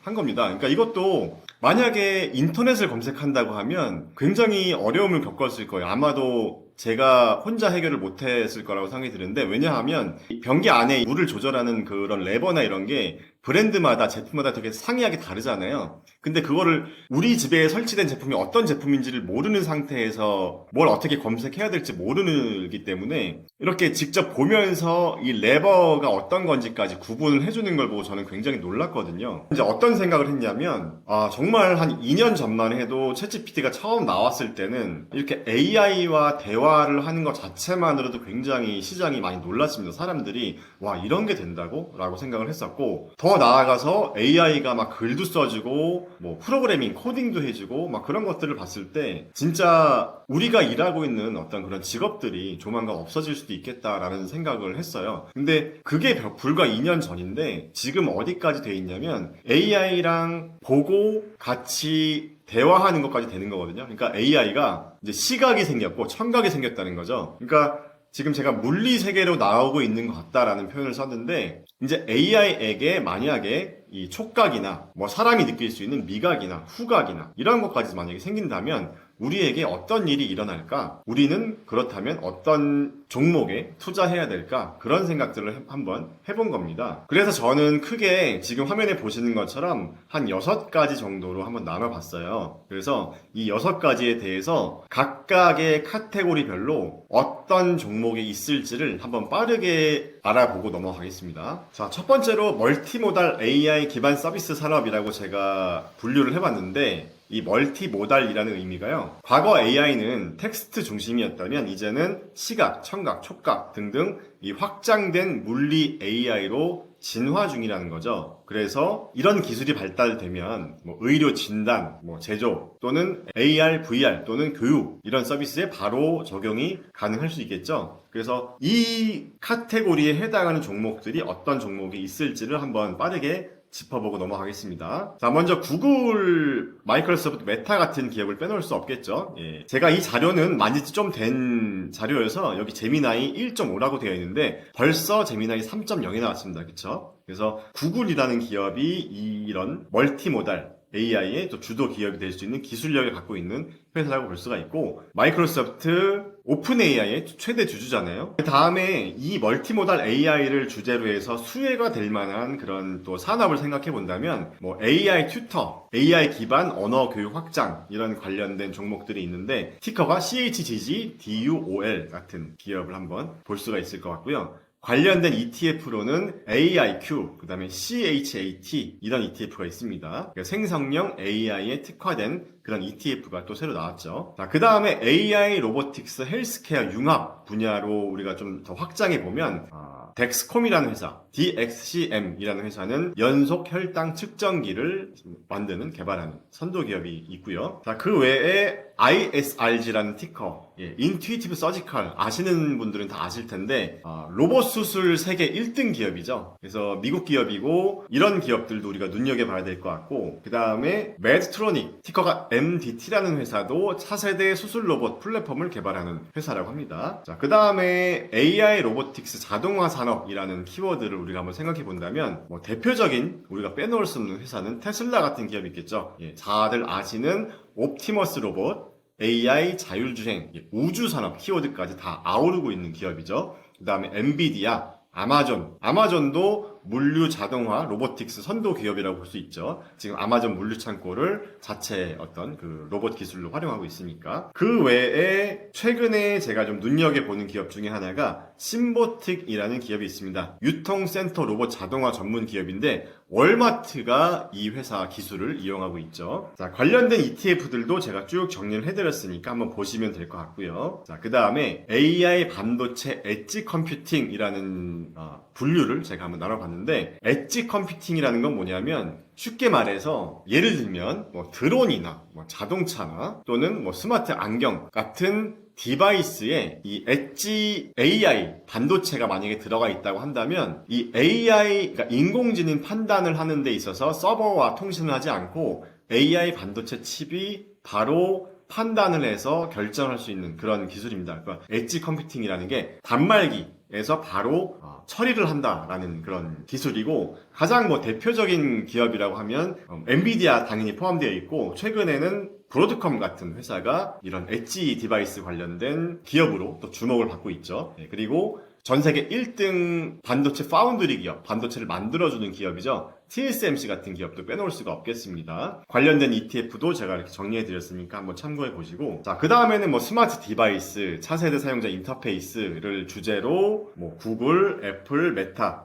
Speaker 1: 한 겁니다. 그러니까 이것도 만약에 인터넷을 검색한다고 하면 굉장히 어려움을 겪었을 거예요. 아마도 제가 혼자 해결을 못했을 거라고 생각이 드는데 왜냐하면 이 변기 안에 물을 조절하는 그런 레버나 이런 게 브랜드마다 제품마다 되게 상이하게 다르잖아요. 근데 그거를 우리 집에 설치된 제품이 어떤 제품인지를 모르는 상태에서 뭘 어떻게 검색해야 될지 모르기 때문에 이렇게 직접 보면서 이 레버가 어떤 건지까지 구분을 해주는 걸 보고 저는 굉장히 놀랐거든요. 이제 어떤 생각을 했냐면 정말 한 2년 전만 해도 챗GPT가 처음 나왔을 때는 이렇게 AI와 대화를 하는 것 자체만으로도 굉장히 시장이 많이 놀랐습니다. 사람들이 와 이런 게 된다고? 라고 생각을 했었고 더 나아가서 AI가 막 글도 써주고 뭐 프로그래밍, 코딩도 해주고 막 그런 것들을 봤을 때 진짜 우리가 일하고 있는 어떤 그런 직업들이 조만간 없어질 수도 있겠다라는 생각을 했어요. 근데 그게 불과 2년 전인데 지금 어디까지 돼 있냐면 AI랑 보고 같이 대화하는 것까지 되는 거거든요. 그러니까 AI가 이제 시각이 생겼고 청각이 생겼다는 거죠. 그러니까 지금 제가 물리 세계로 나오고 있는 것 같다라는 표현을 썼는데 이제 AI에게 만약에 이 촉각이나 뭐 사람이 느낄 수 있는 미각이나 후각이나 이런 것까지 만약에 생긴다면 우리에게 어떤 일이 일어날까? 우리는 그렇다면 어떤 종목에 투자해야 될까? 그런 생각들을 한번 해본 겁니다. 그래서 저는 크게 지금 화면에 보시는 것처럼 한 6가지 정도로 한번 나눠봤어요. 그래서 이 6가지에 대해서 각각의 카테고리별로 어떤 종목이 있을지를 한번 빠르게 알아보고 넘어가겠습니다. 자, 첫 번째로 멀티모달 AI 기반 서비스 산업이라고 제가 분류를 해봤는데 이 멀티모달이라는 의미가요. 과거 AI는 텍스트 중심이었다면 이제는 시각, 청각, 촉각 등등 이 확장된 물리 AI로 진화 중이라는 거죠. 그래서 이런 기술이 발달되면 뭐 의료 진단, 뭐 제조 또는 AR, VR 또는 교육 이런 서비스에 바로 적용이 가능할 수 있겠죠. 그래서 이 카테고리에 해당하는 종목들이 어떤 종목이 있을지를 한번 빠르게 짚어보고 넘어가겠습니다. 자, 먼저 구글, 마이크로소프트, 메타 같은 기업을 빼놓을 수 없겠죠. 예. 제가 이 자료는 만지 좀 된 자료여서 여기 제미나이 1.5라고 되어 있는데 벌써 제미나이 3.0이 나왔습니다. 그쵸? 그래서 구글이라는 기업이 이런 멀티모달 AI의 또 주도 기업이 될 수 있는 기술력을 갖고 있는 회사라고 볼 수가 있고, 마이크로소프트 오픈 AI의 최대 주주잖아요. 그 다음에 이 멀티모달 AI를 주제로 해서 수혜가 될 만한 그런 또 산업을 생각해 본다면 뭐 AI 튜터, AI 기반 언어 교육 확장 이런 관련된 종목들이 있는데 티커가 CHGG, DUOL 같은 기업을 한번 볼 수가 있을 것 같고요. 관련된 ETF로는 AIQ, 그 다음에 CHAT 이런 ETF가 있습니다. 그러니까 생성형 AI에 특화된 그런 ETF가 또 새로 나왔죠. 자, 그 다음에 AI 로보틱스 헬스케어 융합 분야로 우리가 좀 더 확장해 보면 덱스콤이라는 회사, DXCM이라는 회사는 연속 혈당 측정기를 만드는, 개발하는 선도 기업이 있고요. 자, 그 외에 ISRG라는 티커, 인투이티브 서지컬 아시는 분들은 다 아실 텐데 로봇 수술 세계 1등 기업이죠. 그래서 미국 기업이고 이런 기업들도 우리가 눈여겨봐야 될 것 같고, 그 다음에 매드트로닉, 티커가 MDT라는 회사도 차세대 수술 로봇 플랫폼을 개발하는 회사라고 합니다. 자, 그 다음에 AI 로보틱스 자동화 산업이라는 키워드를 우리가 한번 생각해 본다면 뭐 대표적인 우리가 빼놓을 수 없는 회사는 테슬라 같은 기업이 있겠죠. 다들 아시는 옵티머스 로봇, AI 자율주행, 우주산업 키워드까지 다 아우르고 있는 기업이죠. 그 다음에 엔비디아, 아마존도 물류 자동화 로보틱스 선도 기업이라고 볼 수 있죠. 지금 아마존 물류 창고를 자체 어떤 그 로봇 기술로 활용하고 있으니까. 그 외에 최근에 제가 좀 눈여겨보는 기업 중에 하나가 심보틱이라는 기업이 있습니다. 유통센터 로봇 자동화 전문 기업인데 월마트가 이 회사 기술을 이용하고 있죠. 자, 관련된 ETF들도 제가 쭉 정리를 해드렸으니까 한번 보시면 될 것 같고요. 자, 그 다음에 AI 반도체 엣지 컴퓨팅이라는 분류를 제가 한번 나눠봤는데, 엣지 컴퓨팅이라는 건 뭐냐면 쉽게 말해서 예를 들면 뭐 드론이나 뭐 자동차나 또는 뭐 스마트 안경 같은 디바이스에 이 엣지 AI 반도체가 만약에 들어가 있다고 한다면 이 AI, 그러니까 인공지능 판단을 하는 데 있어서 서버와 통신을 하지 않고 AI 반도체 칩이 바로 판단을 해서 결정할 수 있는 그런 기술입니다. 그러니까 엣지 컴퓨팅이라는 게 단말기에서 바로 처리를 한다라는 그런 기술이고, 가장 뭐 대표적인 기업이라고 하면 엔비디아 당연히 포함되어 있고, 최근에는 브로드컴 같은 회사가 이런 엣지 디바이스 관련된 기업으로 또 주목을 받고 있죠. 그리고 전 세계 1등 반도체 파운드리 기업, 반도체를 만들어주는 기업이죠. TSMC 같은 기업도 빼놓을 수가 없겠습니다. 관련된 ETF도 제가 이렇게 정리해드렸으니까 한번 참고해 보시고, 자, 그 다음에는 뭐 스마트 디바이스, 차세대 사용자 인터페이스를 주제로 뭐 구글, 애플,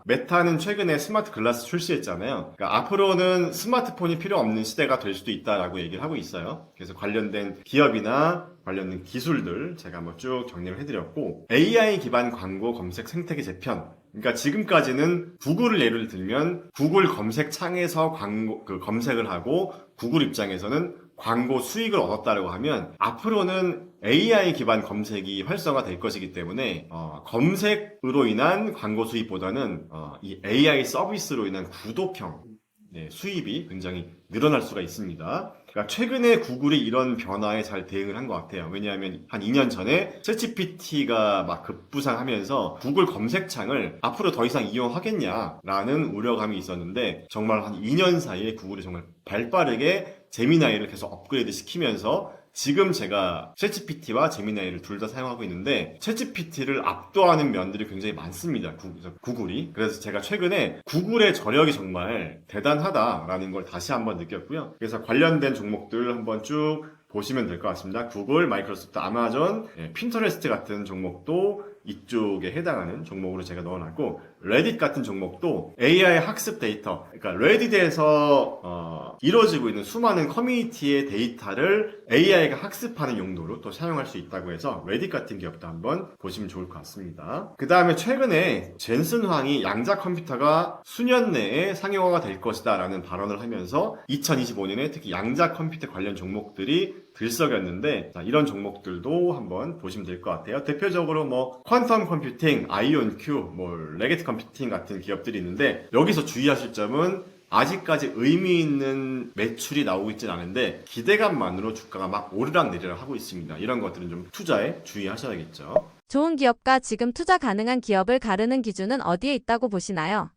Speaker 1: 메타는 최근에 스마트 글라스 출시했잖아요. 그러니까 앞으로는 스마트폰이 필요 없는 시대가 될 수도 있다라고 얘기를 하고 있어요. 그래서 관련된 기업이나 관련된 기술들 제가 한번 쭉 정리를 해드렸고, AI 기반 광고 검색 생태계 재편, 그러니까 지금까지는 구글을 예를 들면 구글 검색창에서 검색을 하고 구글 입장에서는 광고 수익을 얻었다고 하면, 앞으로는 AI 기반 검색이 활성화될 것이기 때문에 검색으로 인한 광고 수익보다는 이 AI 서비스로 인한 구독형 수입이 굉장히 늘어날 수가 있습니다. 그러니까 최근에 구글이 이런 변화에 잘 대응을 한 것 같아요. 왜냐하면 한 2년 전에 챗GPT가 막 급부상하면서 구글 검색창을 앞으로 더 이상 이용하겠냐라는 우려감이 있었는데, 정말 한 2년 사이에 구글이 정말 발빠르게 제미나이를 계속 업그레이드 시키면서 지금 제가 챗GPT와 제미나이를 둘 다 사용하고 있는데 챗GPT를 압도하는 면들이 굉장히 많습니다. 구글이. 그래서 제가 최근에 구글의 저력이 정말 대단하다라는 걸 다시 한번 느꼈고요. 그래서 관련된 종목들 한번 쭉 보시면 될 것 같습니다. 구글, 마이크로소프트, 아마존, 핀터레스트 같은 종목도 이쪽에 해당하는 종목으로 제가 넣어놨고, 레딧 같은 종목도 AI 학습 데이터, 그러니까 레딧에서 이루어지고 있는 수많은 커뮤니티의 데이터를 AI가 학습하는 용도로 또 사용할 수 있다고 해서 레딧 같은 기업도 한번 보시면 좋을 것 같습니다. 그 다음에 최근에 젠슨 황이 양자 컴퓨터가 수년 내에 상용화가 될 것이다 라는 발언을 하면서 2025년에 특히 양자 컴퓨터 관련 종목들이 들썩였는데, 자, 이런 종목들도 한번 보시면 될 것 같아요. 대표적으로 뭐 퀀텀 컴퓨팅, 아이온큐, 뭐 레게트 컴퓨팅 같은 기업들이 있는데, 여기서 주의하실 점은 아직까지 의미 있는 매출이 나오고 있진 않은데 기대감만으로 주가가 막 오르락내리락 하고 있습니다. 이런 것들은 좀 투자에 주의하셔야겠죠.
Speaker 2: 좋은 기업과 지금 투자 가능한 기업을 가르는 기준은 어디에 있다고 보시나요?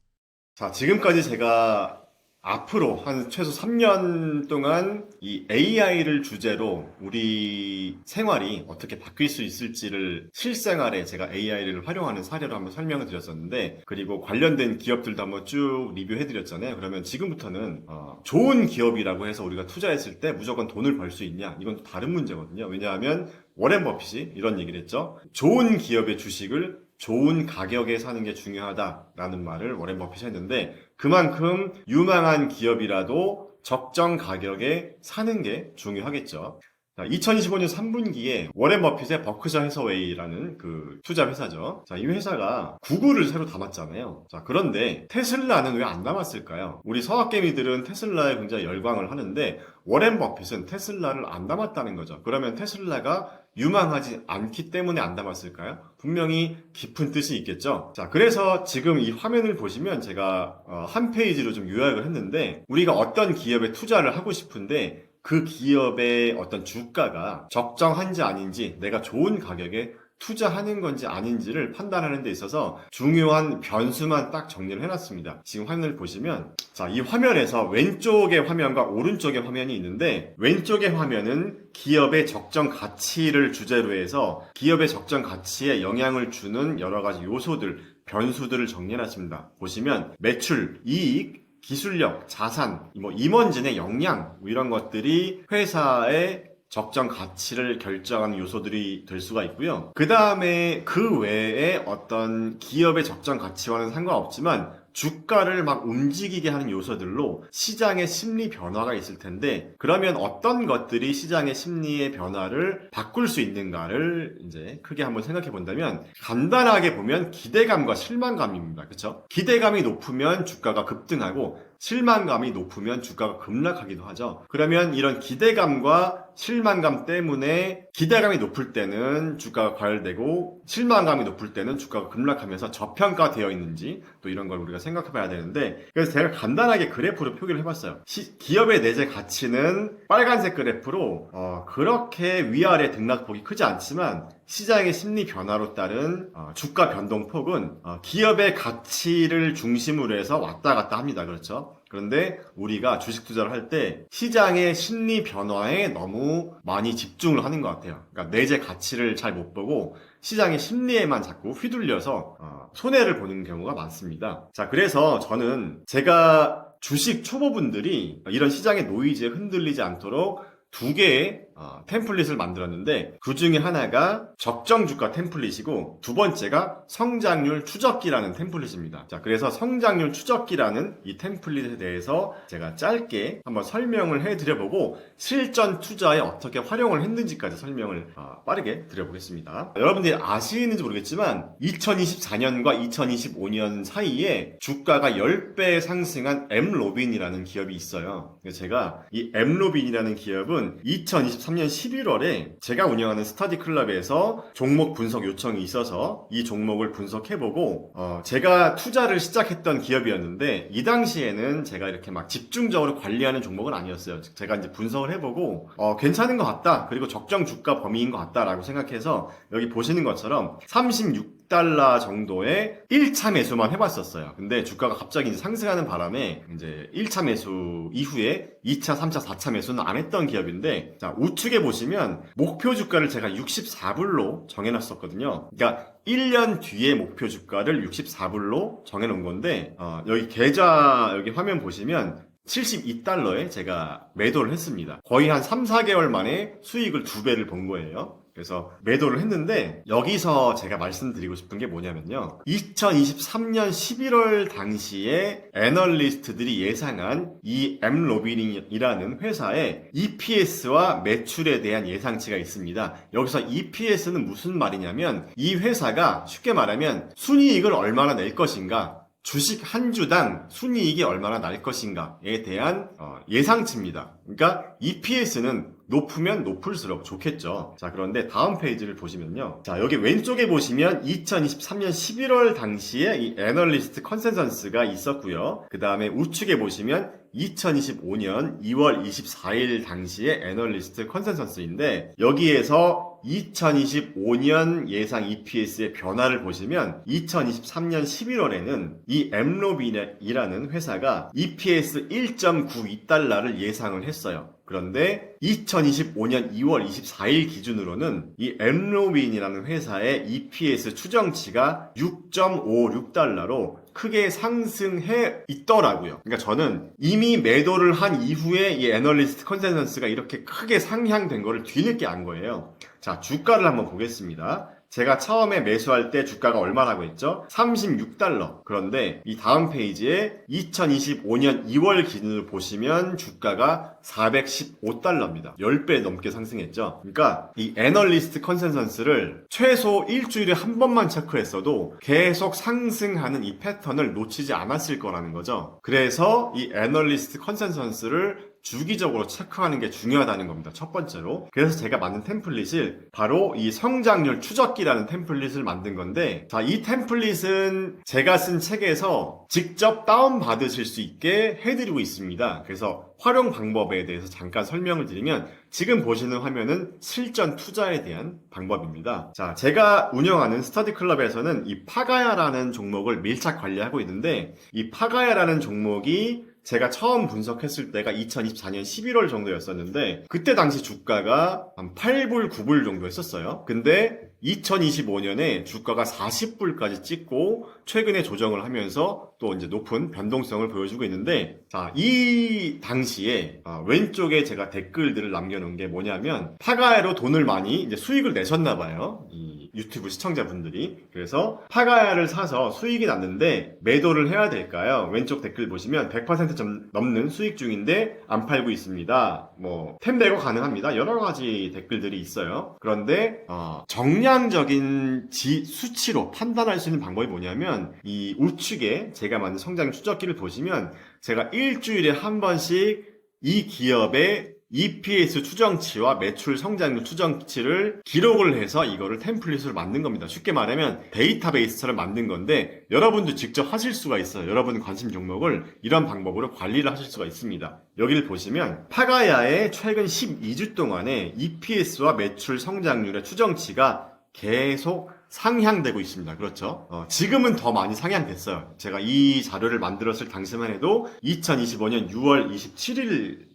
Speaker 1: 자, 지금까지 제가 앞으로 한 최소 3년 동안 이 AI를 주제로 우리 생활이 어떻게 바뀔 수 있을지를 실생활에 제가 AI를 활용하는 사례로 한번 설명을 드렸었는데, 그리고 관련된 기업들도 한번 쭉 리뷰해드렸잖아요. 그러면 지금부터는 좋은 기업이라고 해서 우리가 투자했을 때 무조건 돈을 벌 수 있냐? 이건 또 다른 문제거든요. 왜냐하면 워렌 버핏이 이런 얘기를 했죠. 좋은 기업의 주식을 좋은 가격에 사는 게 중요하다라는 말을 워렌 버핏이 했는데, 그만큼 유망한 기업이라도 적정 가격에 사는 게 중요하겠죠. 2025년 3분기에 워렌 버핏의 버크셔 해서웨이라는 그 투자 회사죠. 자, 이 회사가 구글을 새로 담았잖아요. 자, 그런데 테슬라는 왜 안 담았을까요? 우리 서학개미들은 테슬라에 굉장히 열광을 하는데 워렌 버핏은 테슬라를 안 담았다는 거죠. 그러면 테슬라가 유망하지 않기 때문에 안 담았을까요? 분명히 깊은 뜻이 있겠죠. 자, 그래서 지금 이 화면을 보시면 제가 한 페이지로 좀 요약을 했는데, 우리가 어떤 기업에 투자를 하고 싶은데 그 기업의 어떤 주가가 적정한지 아닌지, 내가 좋은 가격에 투자하는 건지 아닌지를 판단하는 데 있어서 중요한 변수만 딱 정리를 해놨습니다. 지금 화면을 보시면, 자, 이 화면에서 왼쪽의 화면과 오른쪽의 화면이 있는데, 왼쪽의 화면은 기업의 적정 가치를 주제로 해서 기업의 적정 가치에 영향을 주는 여러 가지 요소들, 변수들을 정리해놨습니다. 보시면 매출, 이익, 기술력, 자산, 임원진의 역량, 이런 것들이 회사의 적정 가치를 결정하는 요소들이 될 수가 있고요. 그 다음에 그 외에 어떤 기업의 적정 가치와는 상관없지만 주가를 막 움직이게 하는 요소들로 시장의 심리 변화가 있을 텐데, 그러면 어떤 것들이 시장의 심리의 변화를 바꿀 수 있는가를 이제 크게 한번 생각해 본다면, 간단하게 보면 기대감과 실망감입니다. 그렇죠? 기대감이 높으면 주가가 급등하고 실망감이 높으면 주가가 급락하기도 하죠. 그러면 이런 기대감과 실망감 때문에 기대감이 높을 때는 주가가 과열되고 실망감이 높을 때는 주가가 급락하면서 저평가되어 있는지, 또 이런 걸 우리가 생각해 봐야 되는데, 그래서 제가 간단하게 그래프로 표기를 해봤어요. 기업의 내재 가치는 빨간색 그래프로 그렇게 위아래 등락폭이 크지 않지만 시장의 심리 변화로 따른 주가 변동폭은 기업의 가치를 중심으로 해서 왔다 갔다 합니다. 그렇죠? 그런데 우리가 주식 투자를 할 때 시장의 심리 변화에 너무 많이 집중을 하는 것 같아요. 그러니까 내재 가치를 잘 못 보고 시장의 심리에만 자꾸 휘둘려서 손해를 보는 경우가 많습니다. 자, 그래서 저는 제가 주식 초보분들이 이런 시장의 노이즈에 흔들리지 않도록 두 개의 템플릿을 만들었는데, 그 중에 하나가 적정 주가 템플릿이고 두 번째가 성장률 추적기라는 템플릿입니다. 자, 그래서 성장률 추적기라는 이 템플릿에 대해서 제가 짧게 한번 설명을 해드려보고 실전 투자에 어떻게 활용을 했는지까지 설명을 빠르게 드려보겠습니다. 여러분들이 아시는지 모르겠지만 2024년과 2025년 사이에 주가가 10배 상승한 엠로빈이라는 기업이 있어요. 그래서 제가 이 엠로빈이라는 기업은 2023년 11월에 제가 운영하는 스터디 클럽에서 종목 분석 요청이 있어서 이 종목을 분석해보고 제가 투자를 시작했던 기업이었는데, 이 당시에는 제가 이렇게 막 집중적으로 관리하는 종목은 아니었어요. 제가 이제 분석을 해보고 괜찮은 것 같다, 그리고 적정 주가 범위인 것 같다라고 생각해서 여기 보시는 것처럼 36달러 정도의 1차 매수만 해봤었어요. 근데 주가가 갑자기 이제 상승하는 바람에 이제 1차 매수 이후에 2차, 3차, 4차 매수는 안 했던 기업인데, 자, 우측에 보시면 목표 주가를 제가 64불로 정해놨었거든요. 그러니까 1년 뒤에 목표 주가를 64불로 정해놓은 건데, 여기 계좌, 여기 화면 보시면 72달러에 제가 매도를 했습니다. 거의 한 3, 4개월 만에 수익을 2배를 본 거예요. 그래서 매도를 했는데, 여기서 제가 말씀드리고 싶은 게 뭐냐면요, 2023년 11월 당시에 애널리스트들이 예상한 이 엠로빈이라는 회사의 EPS와 매출에 대한 예상치가 있습니다. 여기서 EPS는 무슨 말이냐면, 이 회사가 쉽게 말하면 순이익을 얼마나 낼 것인가, 주식 한 주당 순이익이 얼마나 날 것인가에 대한 예상치입니다. 그러니까 EPS는 높으면 높을수록 좋겠죠. 자, 그런데 다음 페이지를 보시면요. 자, 여기 왼쪽에 보시면 2023년 11월 당시에 이 애널리스트 컨센서스가 있었고요. 그 다음에 우측에 보시면 2025년 2월 24일 당시의 애널리스트 컨센서스인데 여기에서 2025년 예상 EPS의 변화를 보시면 2023년 11월에는 이 엠로빈이라는 회사가 EPS 1.92달러를 예상을 했어요. 그런데 2025년 2월 24일 기준으로는 이 엠로빈이라는 회사의 EPS 추정치가 6.56달러로 크게 상승해 있더라고요. 그러니까 저는 이미 매도를 한 이후에 이 애널리스트 컨센서스가 이렇게 크게 상향된 거를 뒤늦게 안 거예요. 자, 주가를 한번 보겠습니다. 제가 처음에 매수할 때 주가가 얼마라고 했죠? 36달러. 그런데 이 다음 페이지에 2025년 2월 기준으로 보시면 주가가 415달러입니다. 10배 넘게 상승했죠. 그러니까 이 애널리스트 컨센서스를 최소 일주일에 한 번만 체크했어도 계속 상승하는 이 패턴을 놓치지 않았을 거라는 거죠. 그래서 이 애널리스트 컨센서스를 주기적으로 체크하는 게 중요하다는 겁니다. 첫 번째로. 그래서 제가 만든 템플릿을 바로 이 성장률 추적기라는 템플릿을 만든 건데, 자, 이 템플릿은 제가 쓴 책에서 직접 다운받으실 수 있게 해드리고 있습니다. 그래서 활용 방법에 대해서 잠깐 설명을 드리면, 지금 보시는 화면은 실전 투자에 대한 방법입니다. 자, 제가 운영하는 스터디 클럽에서는 이 파가야라는 종목을 밀착 관리하고 있는데, 이 파가야라는 종목이 제가 처음 분석했을 때가 2024년 11월 정도였었는데 그때 당시 주가가 한 8불, 9불 정도 했었어요. 근데 2025년에 주가가 40불까지 찍고 최근에 조정을 하면서 또 이제 높은 변동성을 보여주고 있는데, 자, 이 당시에 왼쪽에 제가 댓글들을 남겨놓은 게 뭐냐면 파가야로 돈을 많이 이제 수익을 내셨나 봐요. 이 유튜브 시청자분들이. 그래서 파가야를 사서 수익이 났는데 매도를 해야 될까요? 왼쪽 댓글 보시면 100% 좀 넘는 수익 중인데 안 팔고 있습니다. 뭐 템배거 가능합니다. 여러 가지 댓글들이 있어요. 그런데 정량적인 수치로 판단할 수 있는 방법이 뭐냐면 이 우측에 제가 만든 성장 추적기를 보시면 제가 일주일에 한 번씩 이 기업의 EPS 추정치와 매출 성장률 추정치를 기록을 해서 이거를 템플릿으로 만든 겁니다. 쉽게 말하면 데이터베이스처럼 만든 건데 여러분도 직접 하실 수가 있어요. 여러분 관심 종목을 이런 방법으로 관리를 하실 수가 있습니다. 여기를 보시면 파가야의 최근 12주 동안의 EPS와 매출 성장률의 추정치가 계속 상향되고 있습니다. 그렇죠? 지금은 더 많이 상향됐어요. 제가 이 자료를 만들었을 당시만 해도 2025년 6월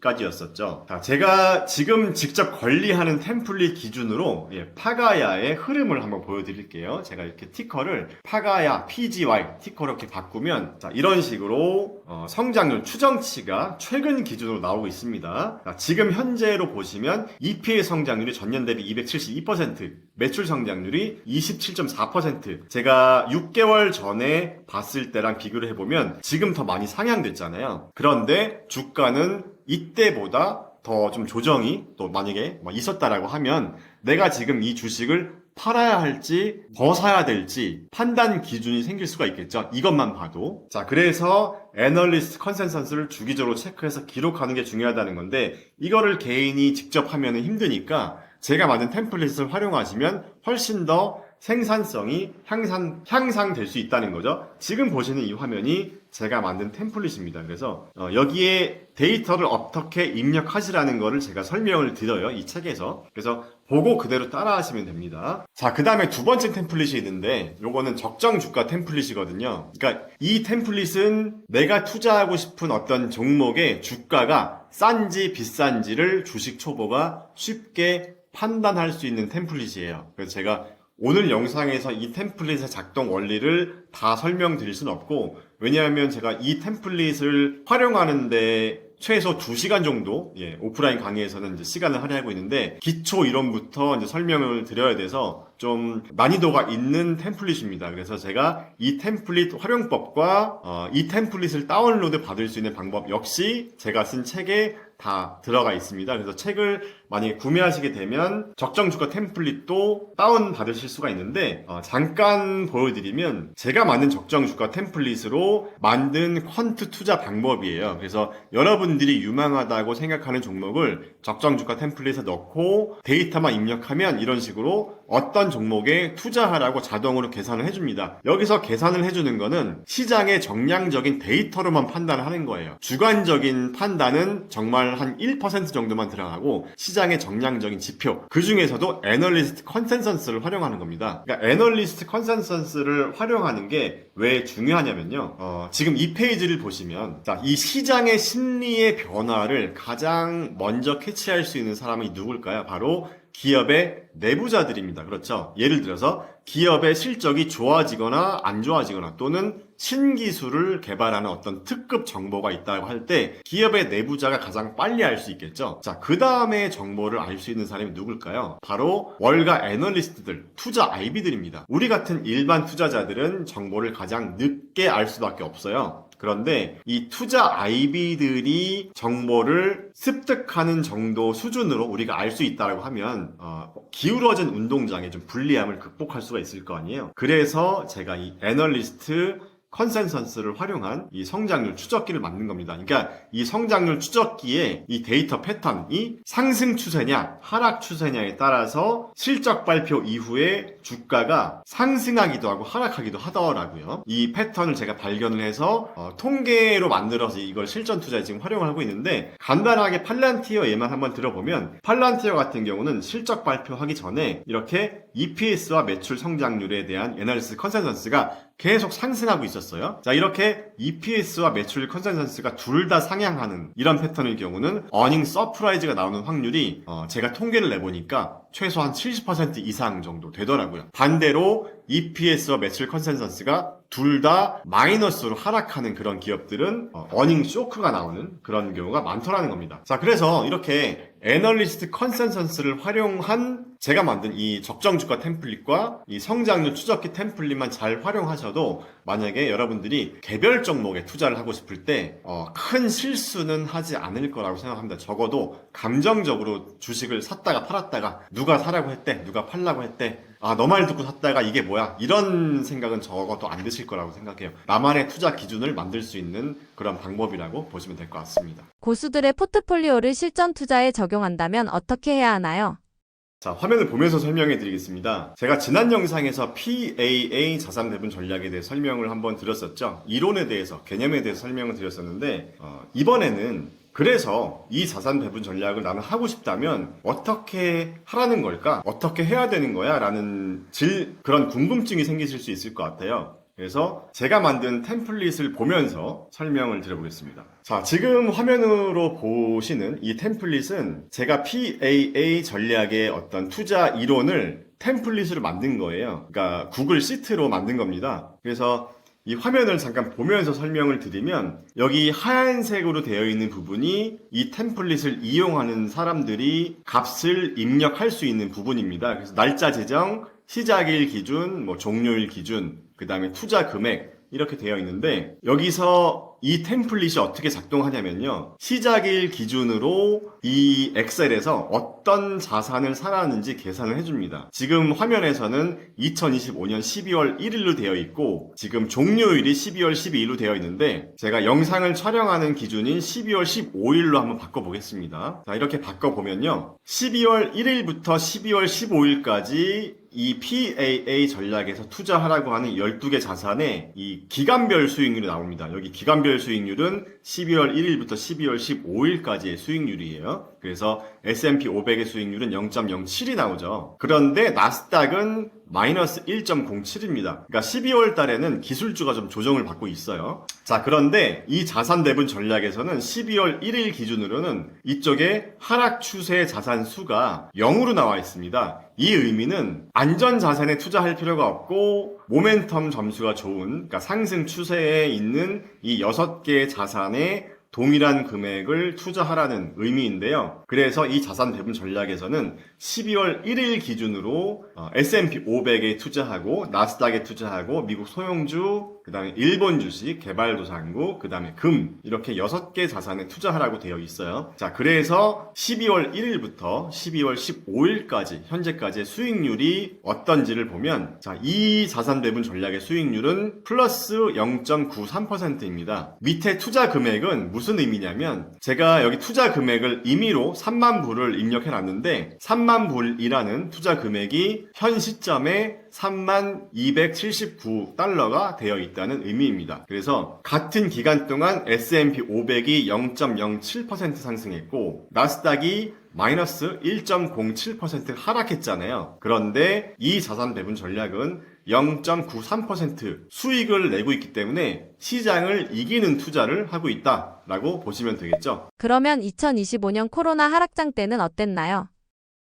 Speaker 1: 27일까지였었죠. 자, 제가 지금 직접 관리하는 템플릿 기준으로 파가야의 흐름을 한번 보여드릴게요. 제가 이렇게 티커를 파가야 PGY 티커로 이렇게 바꾸면 자, 이런 식으로 성장률 추정치가 최근 기준으로 나오고 있습니다. 자, 지금 현재로 보시면 EPS 성장률이 전년 대비 272%, 매출 성장률이 27.4%. 제가 6개월 전에 봤을 때랑 비교를 해보면 지금 더 많이 상향됐잖아요. 그런데 주가는 이때보다 더 좀 조정이 또 만약에 있었다라고 하면 내가 지금 이 주식을 팔아야 할지 더 사야 될지 판단 기준이 생길 수가 있겠죠. 이것만 봐도. 자, 그래서 애널리스트 컨센서스를 주기적으로 체크해서 기록하는 게 중요하다는 건데 이거를 개인이 직접 하면 힘드니까 제가 만든 템플릿을 활용하시면 훨씬 더 생산성이 향상될 수 있다는 거죠. 지금 보시는 이 화면이 제가 만든 템플릿입니다. 그래서 여기에 데이터를 어떻게 입력하시라는 거를 제가 설명을 드려요. 이 책에서. 그래서 보고 그대로 따라 하시면 됩니다. 자, 그 다음에 두 번째 템플릿이 있는데 요거는 적정 주가 템플릿이거든요. 그러니까 이 템플릿은 내가 투자하고 싶은 어떤 종목의 주가가 싼지 비싼지를 주식 초보가 쉽게 판단할 수 있는 템플릿이에요. 그래서 제가 오늘 영상에서 이 템플릿의 작동 원리를 다 설명드릴 수는 없고, 왜냐하면 제가 이 템플릿을 활용하는데 최소 2시간 정도, 오프라인 강의에서는 이제 시간을 할애하고 있는데, 기초 이론부터 이제 설명을 드려야 돼서 좀 난이도가 있는 템플릿입니다. 그래서 제가 이 템플릿 활용법과 이 템플릿을 다운로드 받을 수 있는 방법 역시 제가 쓴 책에 다 들어가 있습니다. 그래서 책을 만약에 구매하시게 되면 적정주가 템플릿도 다운 받으실 수가 있는데 잠깐 보여드리면 제가 만든 적정주가 템플릿으로 만든 퀀트 투자 방법이에요. 그래서 여러분들이 유망하다고 생각하는 종목을 적정주가 템플릿에 넣고 데이터만 입력하면 이런 식으로 어떤 종목에 투자하라고 자동으로 계산을 해줍니다. 여기서 계산을 해주는 거는 시장의 정량적인 데이터로만 판단을 하는 거예요. 주관적인 판단은 정말 한 1% 정도만 들어가고 시장의 정량적인 지표, 그 중에서도 애널리스트 컨센서스를 활용하는 겁니다. 그러니까 애널리스트 컨센서스를 활용하는 게 왜 중요하냐면요. 지금 이 페이지를 보시면 이 시장의 심리의 변화를 가장 먼저 캐치할 수 있는 사람이 누굴까요? 바로 기업의 내부자들입니다. 그렇죠? 예를 들어서 기업의 실적이 좋아지거나 안 좋아지거나 또는 신기술을 개발하는 어떤 특급 정보가 있다고 할 때 기업의 내부자가 가장 빨리 알 수 있겠죠. 자, 그 다음에 정보를 알 수 있는 사람이 누굴까요? 바로 월가 애널리스트들, 투자 IB들입니다. 우리 같은 일반 투자자들은 정보를 가장 늦게 알 수밖에 없어요. 그런데 이 투자 IB들이 정보를 습득하는 정도 수준으로 우리가 알 수 있다고 하면 기울어진 운동장의 좀 불리함을 극복할 수가 있을 거 아니에요. 그래서 제가 이 애널리스트 컨센서스를 활용한 이 성장률 추적기를 만든 겁니다. 그러니까 이 성장률 추적기의 이 데이터 패턴이 상승 추세냐 하락 추세냐에 따라서 실적 발표 이후에 주가가 상승하기도 하고 하락하기도 하더라고요. 이 패턴을 제가 발견을 해서 통계로 만들어서 이걸 실전 투자에 지금 활용을 하고 있는데, 간단하게 팔란티어 예만 한번 들어보면 팔란티어 같은 경우는 실적 발표하기 전에 이렇게 EPS와 매출 성장률에 대한 애널리스트 컨센서스가 계속 상승하고 있었어요. 자, 이렇게 EPS와 매출 컨센서스가 둘 다 상향하는 이런 패턴의 경우는 어닝 서프라이즈가 나오는 확률이 제가 통계를 내보니까 최소한 70% 이상 정도 되더라고요. 반대로 EPS와 매출 컨센서스가 둘 다 마이너스로 하락하는 그런 기업들은 어닝 쇼크가 나오는 그런 경우가 많더라는 겁니다. 자, 그래서 이렇게 애널리스트 컨센서스를 활용한 제가 만든 이 적정주가 템플릿과 이 성장률 추적기 템플릿만 잘 활용하셔도 만약에 여러분들이 개별 종목에 투자를 하고 싶을 때 큰 실수는 하지 않을 거라고 생각합니다. 적어도 감정적으로 주식을 샀다가 팔았다가 누가 사라고 했대, 누가 팔라고 했대, 너 말 듣고 샀다가 이게 뭐야, 이런 생각은 적어도 안 드실 거라고 생각해요. 나만의 투자 기준을 만들 수 있는 그런 방법이라고 보시면 될 것 같습니다.
Speaker 2: 고수들의 포트폴리오를 실전 투자에 적용한다면 어떻게 해야 하나요?
Speaker 1: 자, 화면을 보면서 설명해 드리겠습니다. 제가 지난 영상에서 PAA 자산 배분 전략에 대해 설명을 한번 드렸었죠. 이론에 대해서, 개념에 대해서 설명을 드렸었는데 이번에는 그래서 이 자산 배분 전략을 나는 하고 싶다면 어떻게 하라는 걸까? 어떻게 해야 되는 거야? 라는 그런 궁금증이 생기실 수 있을 것 같아요. 그래서 제가 만든 템플릿을 보면서 설명을 드려보겠습니다. 자, 지금 화면으로 보시는 이 템플릿은 제가 PAA 전략의 어떤 투자 이론을 템플릿으로 만든 거예요. 그러니까 구글 시트로 만든 겁니다. 그래서 이 화면을 잠깐 보면서 설명을 드리면 여기 하얀색으로 되어 있는 부분이 이 템플릿을 이용하는 사람들이 값을 입력할 수 있는 부분입니다. 그래서 날짜 지정, 시작일 기준, 종료일 기준, 그 다음에 투자 금액 이렇게 되어 있는데, 여기서 이 템플릿이 어떻게 작동하냐면요, 시작일 기준으로 이 엑셀에서 어떤 자산을 사놨는지 계산을 해줍니다. 지금 화면에서는 2025년 12월 1일로 되어 있고 지금 종료일이 12월 12일로 되어 있는데, 제가 영상을 촬영하는 기준인 12월 15일로 한번 바꿔보겠습니다. 자, 이렇게 바꿔보면요, 12월 1일부터 12월 15일까지 이 PAA 전략에서 투자하라고 하는 12개 자산의 이 기간별 수익률이 나옵니다. 여기 기간별 수익률은 12월 1일부터 12월 15일까지의 수익률이에요. 그래서 S&P 500의 수익률은 0.07이 나오죠. 그런데 나스닥은 마이너스 1.07입니다. 그러니까 12월 달에는 기술주가 좀 조정을 받고 있어요. 자, 그런데 이 자산 배분 전략에서는 12월 1일 기준으로는 이쪽에 하락 추세 자산 수가 0으로 나와 있습니다. 이 의미는 안전 자산에 투자할 필요가 없고 모멘텀 점수가 좋은, 그러니까 상승 추세에 있는 이 6개의 자산에 동일한 금액을 투자하라는 의미인데요. 그래서 이 자산 배분 전략에서는 12월 1일 기준으로 S&P 500에 투자하고 나스닥에 투자하고 미국 소형주 그 다음에 일본 주식, 개발도상국, 그 다음에 금 이렇게 6개 자산에 투자하라고 되어 있어요. 자, 그래서 12월 1일부터 12월 15일까지 현재까지의 수익률이 어떤지를 보면 자, 이 자산 배분 전략의 수익률은 플러스 0.93%입니다. 밑에 투자 금액은 무슨 의미냐면 제가 여기 투자 금액을 임의로 3만 불을 입력해 놨는데 3만 불이라는 투자 금액이 현 시점에 3279달러가 되어 있다는 의미입니다. 그래서 같은 기간 동안 S&P 500이 0.07% 상승했고 나스닥이 마이너스 1.07% 하락했잖아요. 그런데 이 자산 배분 전략은 0.93% 수익을 내고 있기 때문에 시장을 이기는 투자를 하고 있다라고 보시면 되겠죠.
Speaker 2: 그러면 2025년 코로나 하락장 때는 어땠나요?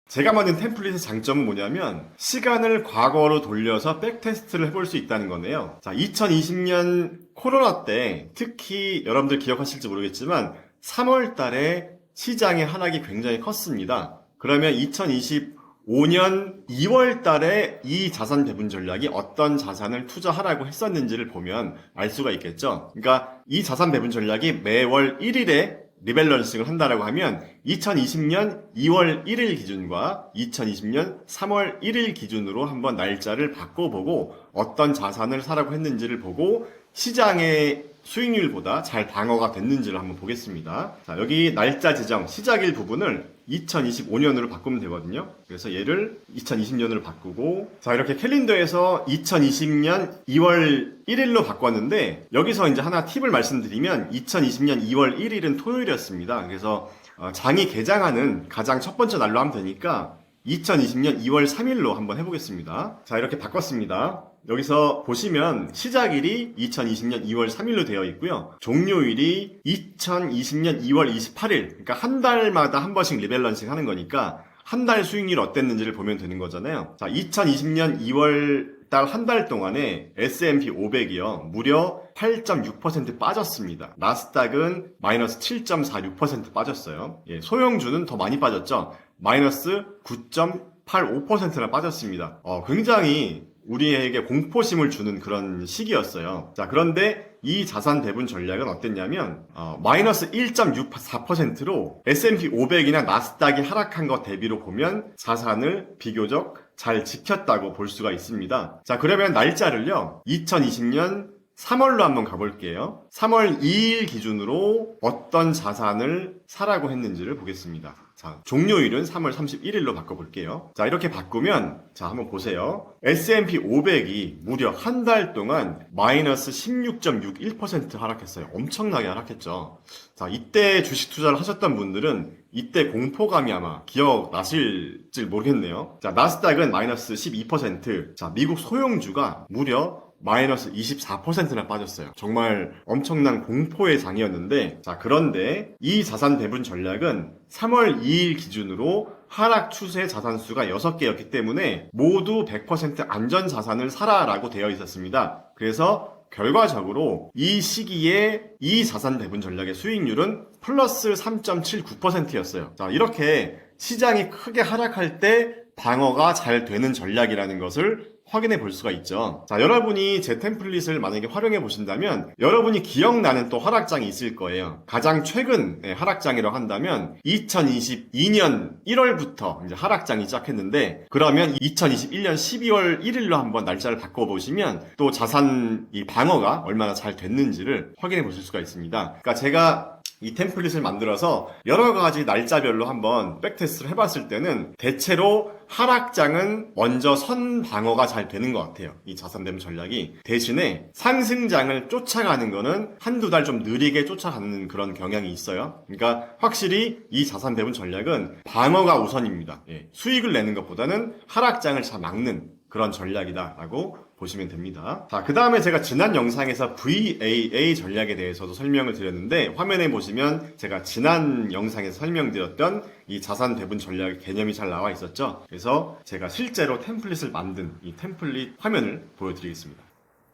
Speaker 1: 제가 만든 템플릿의 장점은 뭐냐면 시간을 과거로 돌려서 백테스트를 해볼 수 있다는 거네요. 자, 2020년 코로나 때 특히 여러분들 기억하실지 모르겠지만 3월 달에 시장의 하락이 굉장히 컸습니다. 그러면 2025년 2월 달에 이 자산 배분 전략이 어떤 자산을 투자하라고 했었는지를 보면 알 수가 있겠죠. 그러니까 이 자산 배분 전략이 매월 1일에 리밸런싱을 한다라고 하면 2020년 2월 1일 기준과 2020년 3월 1일 기준으로 한번 날짜를 바꿔보고 어떤 자산을 사라고 했는지를 보고 시장의 수익률보다 잘 방어가 됐는지를 한번 보겠습니다. 자, 여기 날짜 지정 시작일 부분을 2025년으로 바꾸면 되거든요. 그래서 얘를 2020년으로 바꾸고 자, 이렇게 캘린더에서 2020년 2월 1일로 바꿨는데 여기서 이제 하나 팁을 말씀드리면 2020년 2월 1일은 토요일이었습니다. 그래서 장이 개장하는 가장 첫 번째 날로 하면 되니까 2020년 2월 3일로 한번 해보겠습니다. 자, 이렇게 바꿨습니다. 여기서 보시면 시작일이 2020년 2월 3일로 되어 있고요. 종료일이 2020년 2월 28일. 그러니까 한 달마다 한 번씩 리밸런싱 하는 거니까 한 달 수익률 어땠는지를 보면 되는 거잖아요. 자, 2020년 2월 달 한 달 동안에 S&P 500이요. 무려 8.6% 빠졌습니다. 나스닥은 마이너스 7.46% 빠졌어요. 예, 소형주는 더 많이 빠졌죠. 마이너스 9.85%나 빠졌습니다. 굉장히 우리에게 공포심을 주는 그런 시기였어요. 자, 그런데 이 자산 배분 전략은 어땠냐면 마이너스 1.64%로 S&P 500이나 나스닥이 하락한 것 대비로 보면 자산을 비교적 잘 지켰다고 볼 수가 있습니다. 자, 그러면 날짜를요 2020년 3월로 한번 가볼게요. 3월 2일 기준으로 어떤 자산을 사라고 했는지를 보겠습니다. 자, 종료일은 3월 31일로 바꿔볼게요. 자, 이렇게 바꾸면 자, 한번 보세요. S&P 500이 무려 한 달 동안 마이너스 16.61% 하락했어요. 엄청나게 하락했죠. 자, 이때 주식 투자를 하셨던 분들은 이때 공포감이 아마 기억나실지 모르겠네요. 자, 나스닥은 마이너스 12%. 자, 미국 소형주가 무려 마이너스 24%나 빠졌어요. 정말 엄청난 공포의 장이었는데 자, 그런데 이 자산 배분 전략은 3월 2일 기준으로 하락 추세 자산수가 6개였기 때문에 모두 100% 안전 자산을 사라라고 되어 있었습니다. 그래서 결과적으로 이 시기에 이 자산 배분 전략의 수익률은 플러스 3.79%였어요. 자, 이렇게 시장이 크게 하락할 때 방어가 잘 되는 전략이라는 것을 확인해 볼 수가 있죠. 자, 여러분이 제 템플릿을 만약에 활용해 보신다면 여러분이 기억나는 또 하락장이 있을 거예요. 가장 최근 하락장이라고 한다면 2022년 1월부터 이제 하락장이 시작했는데 그러면 2021년 12월 1일로 한번 날짜를 바꿔보시면 또 자산 이 방어가 얼마나 잘 됐는지를 확인해 보실 수가 있습니다. 그러니까 제가 이 템플릿을 만들어서 여러 가지 날짜별로 한번 백테스트를 해봤을 때는 대체로 하락장은 먼저 선 방어가 잘 되는 것 같아요. 이 자산 배분 전략이. 대신에 상승장을 쫓아가는 거는 한두 달 좀 느리게 쫓아가는 그런 경향이 있어요. 그러니까 확실히 이 자산 배분 전략은 방어가 우선입니다. 예, 수익을 내는 것보다는 하락장을 잘 막는 그런 전략이다라고 보시면 됩니다. 자, 그 다음에 제가 지난 영상에서 VAA 전략에 대해서도 설명을 드렸는데 화면에 보시면 제가 지난 영상에서 설명드렸던 이 자산 배분 전략 개념이 잘 나와 있었죠. 그래서 제가 실제로 템플릿을 만든 이 템플릿 화면을 보여드리겠습니다.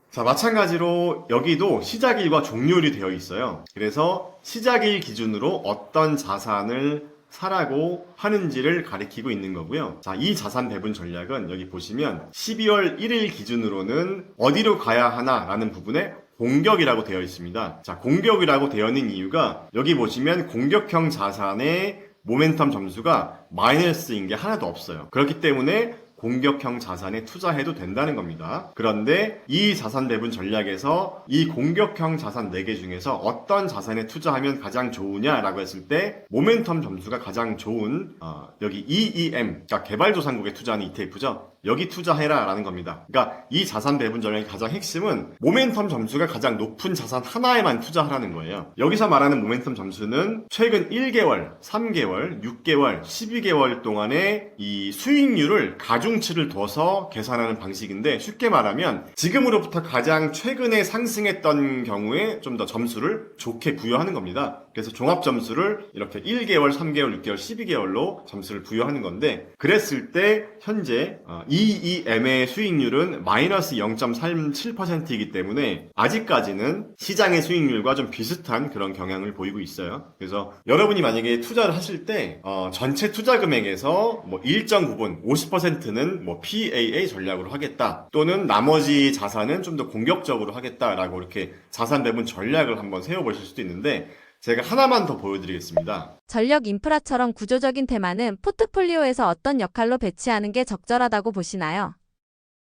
Speaker 1: 자, 마찬가지로 여기도 시작일과 종료일이 되어 있어요. 그래서 시작일 기준으로 어떤 자산을 사라고 하는지를 가리키고 있는 거고요. 자, 이 자산 배분 전략은 여기 보시면 12월 1일 기준으로는 어디로 가야 하나라는 부분에 공격이라고 되어 있습니다. 자, 공격이라고 되어 있는 이유가 여기 보시면 공격형 자산의 모멘텀 점수가 마이너스인 게 하나도 없어요. 그렇기 때문에 공격형 자산에 투자해도 된다는 겁니다. 그런데 이 자산 배분 전략에서 이 공격형 자산 4개 중에서 어떤 자산에 투자하면 가장 좋으냐라고 했을 때 모멘텀 점수가 가장 좋은 여기 EEM, 그러니까 개발도상국에 투자하는 ETF죠. 여기 투자해라 라는 겁니다. 그러니까 이 자산 배분 전략의 가장 핵심은 모멘텀 점수가 가장 높은 자산 하나에만 투자하라는 거예요. 여기서 말하는 모멘텀 점수는 최근 1개월, 3개월, 6개월, 12개월 동안의 이 수익률을 가중치를 둬서 계산하는 방식인데 쉽게 말하면 지금으로부터 가장 최근에 상승했던 경우에 좀 더 점수를 좋게 부여하는 겁니다. 그래서 종합 점수를 이렇게 1개월, 3개월, 6개월, 12개월로 점수를 부여하는 건데 그랬을 때 현재 EEM의 수익률은 마이너스 0.37%이기 때문에 아직까지는 시장의 수익률과 좀 비슷한 그런 경향을 보이고 있어요. 그래서 여러분이 만약에 투자를 하실 때 전체 투자 금액에서 뭐 일정 부분 50%는 뭐 PAA 전략으로 하겠다 또는 나머지 자산은 좀 더 공격적으로 하겠다라고 이렇게 자산 배분 전략을 한번 세워보실 수도 있는데 제가 하나만 더 보여드리겠습니다.
Speaker 2: 전력 인프라처럼 구조적인 테마는 포트폴리오에서 어떤 역할로 배치하는 게 적절하다고 보시나요?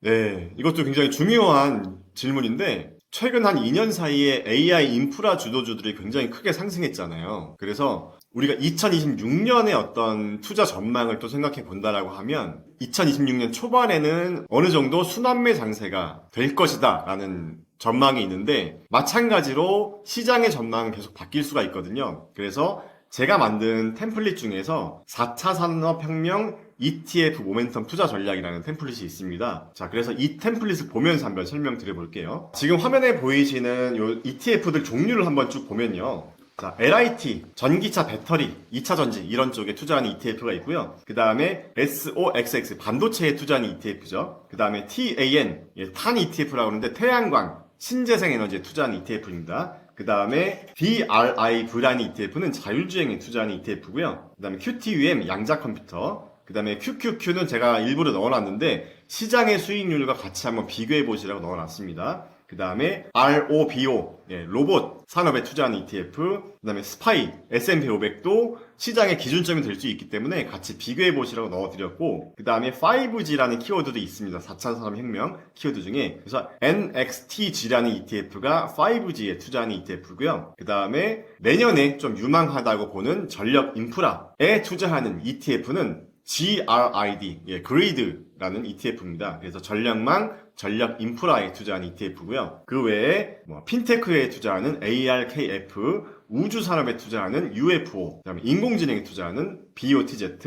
Speaker 1: 네, 이것도 굉장히 중요한 질문인데 최근 한 2년 사이에 AI 인프라 주도주들이 굉장히 크게 상승했잖아요. 그래서 우리가 2026년의 어떤 투자 전망을 또 생각해 본다라고 하면 2026년 초반에는 어느 정도 순환매 장세가 될 것이다 라는 전망이 있는데 마찬가지로 시장의 전망은 계속 바뀔 수가 있거든요. 그래서 제가 만든 템플릿 중에서 4차 산업혁명 ETF 모멘텀 투자 전략이라는 템플릿이 있습니다. 자, 그래서 이 템플릿을 보면서 한번 설명드려 볼게요. 지금 화면에 보이시는 요 ETF들 종류를 한번 쭉 보면요. 자, LIT, 전기차 배터리, 2차 전지 이런 쪽에 투자하는 ETF가 있고요. 그 다음에 SOXX, 반도체에 투자하는 ETF죠. 그 다음에 TAN, 탄 ETF라고 하는데 태양광, 신재생 에너지에 투자하는 ETF입니다. 그 다음에 DRI 브라니 ETF는 자율주행에 투자하는 ETF고요. 그 다음에 QTUM 양자 컴퓨터, 그 다음에 QQQ는 제가 일부러 넣어놨는데 시장의 수익률과 같이 한번 비교해 보시라고 넣어놨습니다. 그 다음에 ROBO, 로봇 산업에 투자하는 ETF, 그 다음에 스파이, S&P 500도 시장의 기준점이 될 수 있기 때문에 같이 비교해 보시라고 넣어드렸고, 그 다음에 5G라는 키워드도 있습니다. 4차 산업혁명 키워드 중에. 그래서 NXTG라는 ETF가 5G에 투자하는 ETF고요. 그 다음에 내년에 좀 유망하다고 보는 전력 인프라에 투자하는 ETF는 GRID, 그리드라는 ETF입니다. 그래서 전력망, 전력 인프라에 투자하는 ETF고요. 그 외에 핀테크에 투자하는 ARKF, 우주 산업에 투자하는 UFO, 그다음에 인공지능에 투자하는 BOTZ,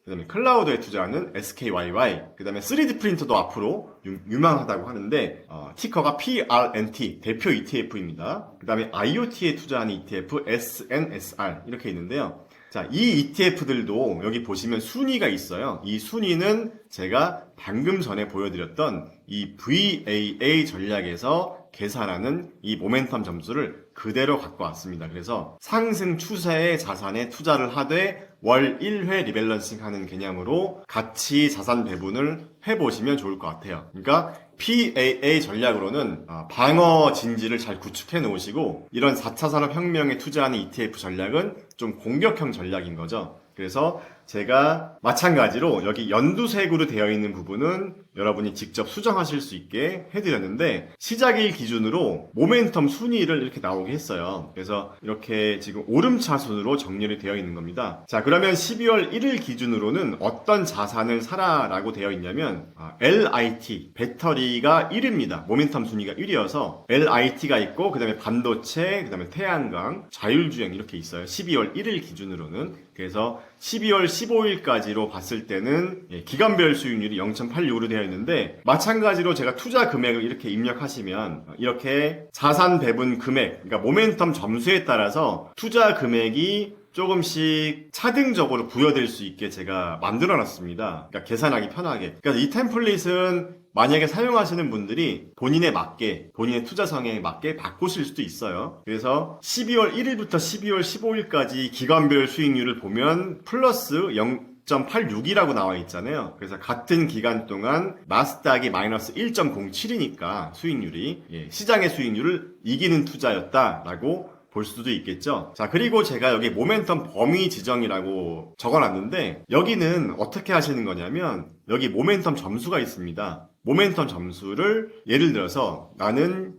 Speaker 1: 그다음에 클라우드에 투자하는 SKYY, 그다음에 3D 프린터도 앞으로 유망하다고 하는데 티커가 PRNT 대표 ETF입니다. 그다음에 IoT에 투자하는 ETF SNSR 이렇게 있는데요. 자, 이 ETF들도 여기 보시면 순위가 있어요. 이 순위는 제가 방금 전에 보여드렸던 이 VAA 전략에서 계산하는 이 모멘텀 점수를 그대로 갖고 왔습니다. 그래서 상승 추세의 자산에 투자를 하되 월 1회 리밸런싱 하는 개념으로 같이 자산 배분을 해보시면 좋을 것 같아요. 그러니까 PAA 전략으로는 방어 진지를 잘 구축해 놓으시고 이런 4차 산업혁명에 투자하는 ETF 전략은 좀 공격형 전략인 거죠. 그래서 제가 마찬가지로 여기 연두색으로 되어 있는 부분은 여러분이 직접 수정하실 수 있게 해드렸는데 시작일 기준으로 모멘텀 순위를 이렇게 나오게 했어요. 그래서 이렇게 지금 오름차순으로 정렬이 되어 있는 겁니다. 자, 그러면 12월 1일 기준으로는 어떤 자산을 사라라고 되어 있냐면 LIT, 배터리가 1위입니다. 모멘텀 순위가 1위여서 LIT가 있고 그 다음에 반도체, 그 다음에 태양광, 자율주행 이렇게 있어요. 12월 1일 기준으로는. 그래서 12월 15일까지로 봤을 때는 기간별 수익률이 0.86으로 되어 있는데 마찬가지로 제가 투자 금액을 이렇게 입력하시면 이렇게 자산 배분 금액, 그러니까 모멘텀 점수에 따라서 투자 금액이 조금씩 차등적으로 부여될 수 있게 제가 만들어 놨습니다. 그러니까 계산하기 편하게. 그러니까 이 템플릿은 만약에 사용하시는 분들이 본인에 맞게, 본인의 투자 성향에 맞게 바꾸실 수도 있어요. 그래서 12월 1일부터 12월 15일까지 기간별 수익률을 보면 플러스 0.86이라고 나와 있잖아요. 그래서 같은 기간 동안 나스닥이 마이너스 1.07이니까 수익률이 시장의 수익률을 이기는 투자였다라고 볼 수도 있겠죠. 자, 그리고 제가 여기 모멘텀 범위 지정이라고 적어놨는데 여기는 어떻게 하시는 거냐면 여기 모멘텀 점수가 있습니다. 모멘텀 점수를 예를 들어서 나는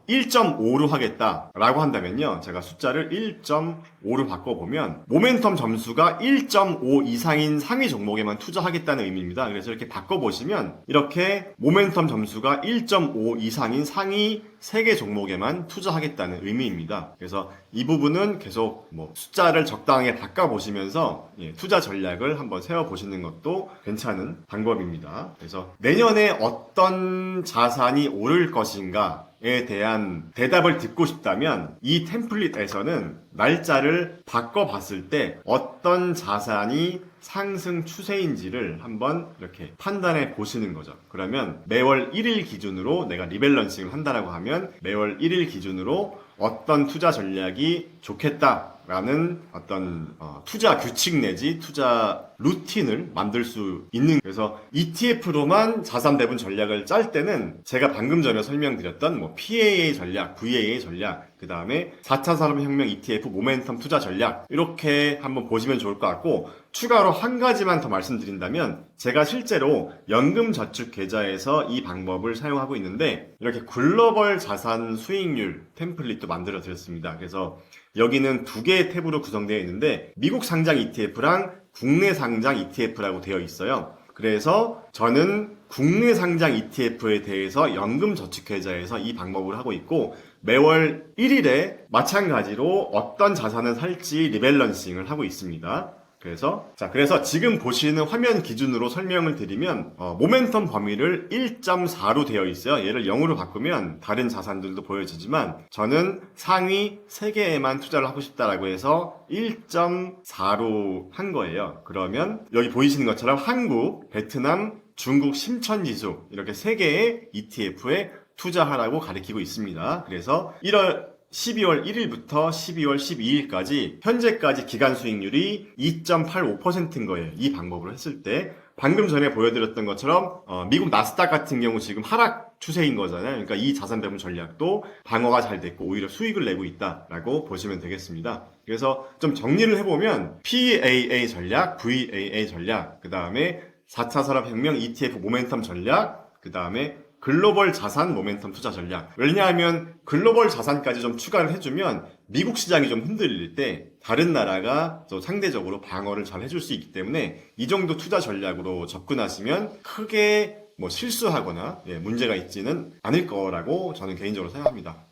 Speaker 1: 1.5로 하겠다라고 한다면요. 제가 숫자를 1.5로 바꿔보면 모멘텀 점수가 1.5 이상인 상위 종목에만 투자하겠다는 의미입니다. 그래서 이렇게 바꿔보시면 이렇게 모멘텀 점수가 1.5 이상인 상위 3개 종목에만 투자하겠다는 의미입니다. 그래서 이 부분은 계속 숫자를 적당하게 바꿔보시면서 투자 전략을 한번 세워보시는 것도 괜찮은 방법입니다. 그래서 내년에 어떤 자산이 오를 것인가에 대한 대답을 듣고 싶다면 이 템플릿에서는 날짜를 바꿔봤을 때 어떤 자산이 상승 추세인지를 한번 이렇게 판단해 보시는 거죠. 그러면 매월 1일 기준으로 내가 리밸런싱을 한다라고 하면 매월 1일 기준으로 어떤 투자 전략이 좋겠다라는 어떤 투자 규칙 내지 투자 루틴을 만들 수 있는, 그래서 ETF로만 자산 배분 전략을 짤 때는 제가 방금 전에 설명드렸던 PAA 전략, VAA 전략, 그 다음에 4차 산업혁명 ETF 모멘텀 투자 전략 이렇게 한번 보시면 좋을 것 같고, 추가로 한 가지만 더 말씀드린다면 제가 실제로 연금저축 계좌에서 이 방법을 사용하고 있는데 이렇게 글로벌 자산 수익률 템플릿도 만들어 드렸습니다. 그래서 여기는 2개의 탭으로 구성되어 있는데 미국 상장 ETF랑 국내 상장 ETF라고 되어 있어요. 그래서 저는 국내 상장 ETF에 대해서 연금저축계좌에서 이 방법을 하고 있고 매월 1일에 마찬가지로 어떤 자산을 살지 리밸런싱을 하고 있습니다. 그래서 지금 보시는 화면 기준으로 설명을 드리면 모멘텀 범위를 1.4로 되어 있어요. 얘를 0으로 바꾸면 다른 자산들도 보여지지만 저는 상위 3개에만 투자를 하고 싶다라고 해서 1.4로 한 거예요. 그러면 여기 보이시는 것처럼 한국, 베트남, 중국 심천지수 이렇게 3개의 ETF에 투자하라고 가리키고 있습니다. 그래서 12월 1일부터 12월 12일까지 현재까지 기간 수익률이 2.85%인 거예요. 이 방법으로 했을 때 방금 전에 보여드렸던 것처럼 미국 나스닥 같은 경우 지금 하락 추세인 거잖아요. 그러니까 이 자산 배분 전략도 방어가 잘 됐고 오히려 수익을 내고 있다라고 보시면 되겠습니다. 그래서 좀 정리를 해보면 PAA 전략, VAA 전략, 그 다음에 4차 산업혁명 ETF 모멘텀 전략, 그 다음에 글로벌 자산 모멘텀 투자 전략. 왜냐하면 글로벌 자산까지 좀 추가를 해주면 미국 시장이 좀 흔들릴 때 다른 나라가 좀 상대적으로 방어를 잘 해줄 수 있기 때문에 이 정도 투자 전략으로 접근하시면 크게 실수하거나 문제가 있지는 않을 거라고 저는 개인적으로 생각합니다.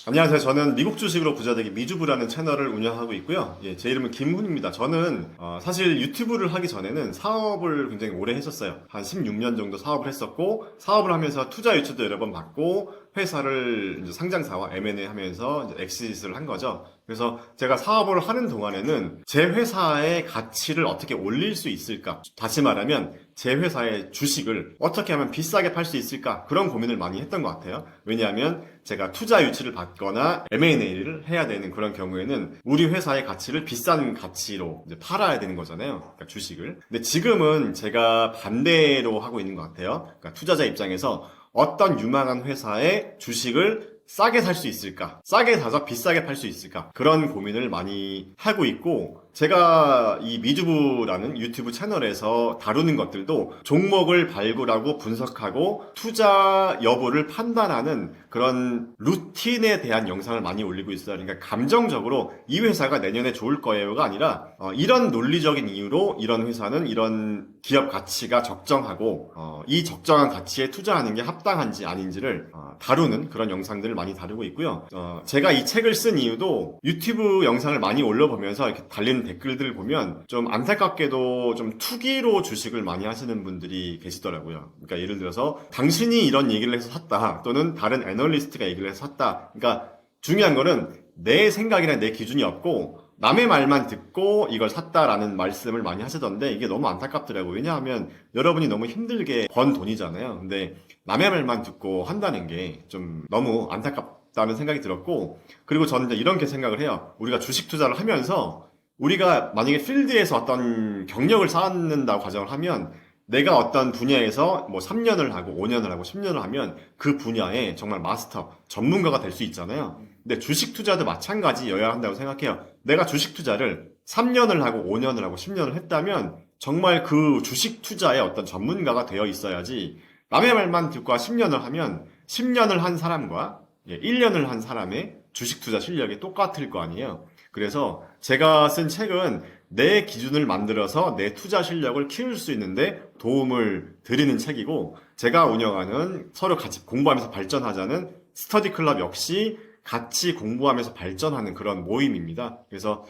Speaker 1: 안녕하세요. 저는 미국 주식으로 부자되기 미주부라는 채널을 운영하고 있고요. 제 이름은 김훈입니다. 저는 사실 유튜브를 하기 전에는 사업을 굉장히 오래 했었어요. 한 16년 정도 사업을 했었고, 사업을 하면서 투자 유치도 여러 번 받고, 회사를 이제 상장사와 M&A 하면서 이제 엑시트를 한 거죠. 그래서 제가 사업을 하는 동안에는 제 회사의 가치를 어떻게 올릴 수 있을까? 다시 말하면 제 회사의 주식을 어떻게 하면 비싸게 팔 수 있을까? 그런 고민을 많이 했던 것 같아요. 왜냐하면 제가 투자 유치를 받거나 M&A를 해야 되는 그런 경우에는 우리 회사의 가치를 비싼 가치로 이제 팔아야 되는 거잖아요. 그러니까 주식을. 근데 지금은 제가 반대로 하고 있는 것 같아요. 그러니까 투자자 입장에서 어떤 유망한 회사의 주식을 싸게 살 수 있을까? 싸게 사서 비싸게 팔 수 있을까? 그런 고민을 많이 하고 있고, 제가 이 미주부라는 유튜브 채널에서 다루는 것들도 종목을 발굴하고 분석하고 투자 여부를 판단하는 그런 루틴에 대한 영상을 많이 올리고 있어요. 그러니까 감정적으로 이 회사가 내년에 좋을 거예요가 아니라 이런 논리적인 이유로 이런 회사는 이런 기업 가치가 적정하고 이 적정한 가치에 투자하는 게 합당한지 아닌지를 다루는 그런 영상들을 많이 다루고 있고요. 제가 이 책을 쓴 이유도 유튜브 영상을 많이 올려보면서 이렇게 달리는 댓글들을 보면 좀 안타깝게도 좀 투기로 주식을 많이 하시는 분들이 계시더라고요. 그러니까 예를 들어서 당신이 이런 얘기를 해서 샀다, 또는 다른 애널리스트가 얘기를 해서 샀다. 그러니까 중요한 거는 내 생각이나 내 기준이 없고 남의 말만 듣고 이걸 샀다라는 말씀을 많이 하시던데 이게 너무 안타깝더라고요. 왜냐하면 여러분이 너무 힘들게 번 돈이잖아요. 근데 남의 말만 듣고 한다는 게 좀 너무 안타깝다는 생각이 들었고, 그리고 저는 이제 이렇게 생각을 해요. 우리가 주식 투자를 하면서 우리가 만약에 필드에서 어떤 경력을 쌓는다고 가정을 하면 내가 어떤 분야에서 뭐 3년을 하고 5년을 하고 10년을 하면 그 분야에 정말 마스터, 전문가가 될 수 있잖아요. 근데 주식 투자도 마찬가지여야 한다고 생각해요. 내가 주식 투자를 3년을 하고 5년을 하고 10년을 했다면 정말 그 주식 투자의 어떤 전문가가 되어 있어야지, 남의 말만 듣고 10년을 하면 10년을 한 사람과 1년을 한 사람의 주식 투자 실력이 똑같을 거 아니에요. 그래서 제가 쓴 책은 내 기준을 만들어서 내 투자 실력을 키울 수 있는데 도움을 드리는 책이고, 제가 운영하는 서로 같이 공부하면서 발전하자는 스터디 클럽 역시 같이 공부하면서 발전하는 그런 모임입니다. 그래서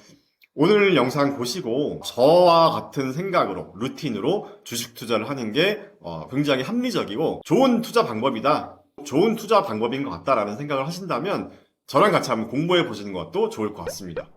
Speaker 1: 오늘 영상 보시고 저와 같은 생각으로, 루틴으로 주식 투자를 하는 게 굉장히 합리적이고 좋은 투자 방법이다, 좋은 투자 방법인 것 같다라는 생각을 하신다면 저랑 같이 한번 공부해 보시는 것도 좋을 것 같습니다.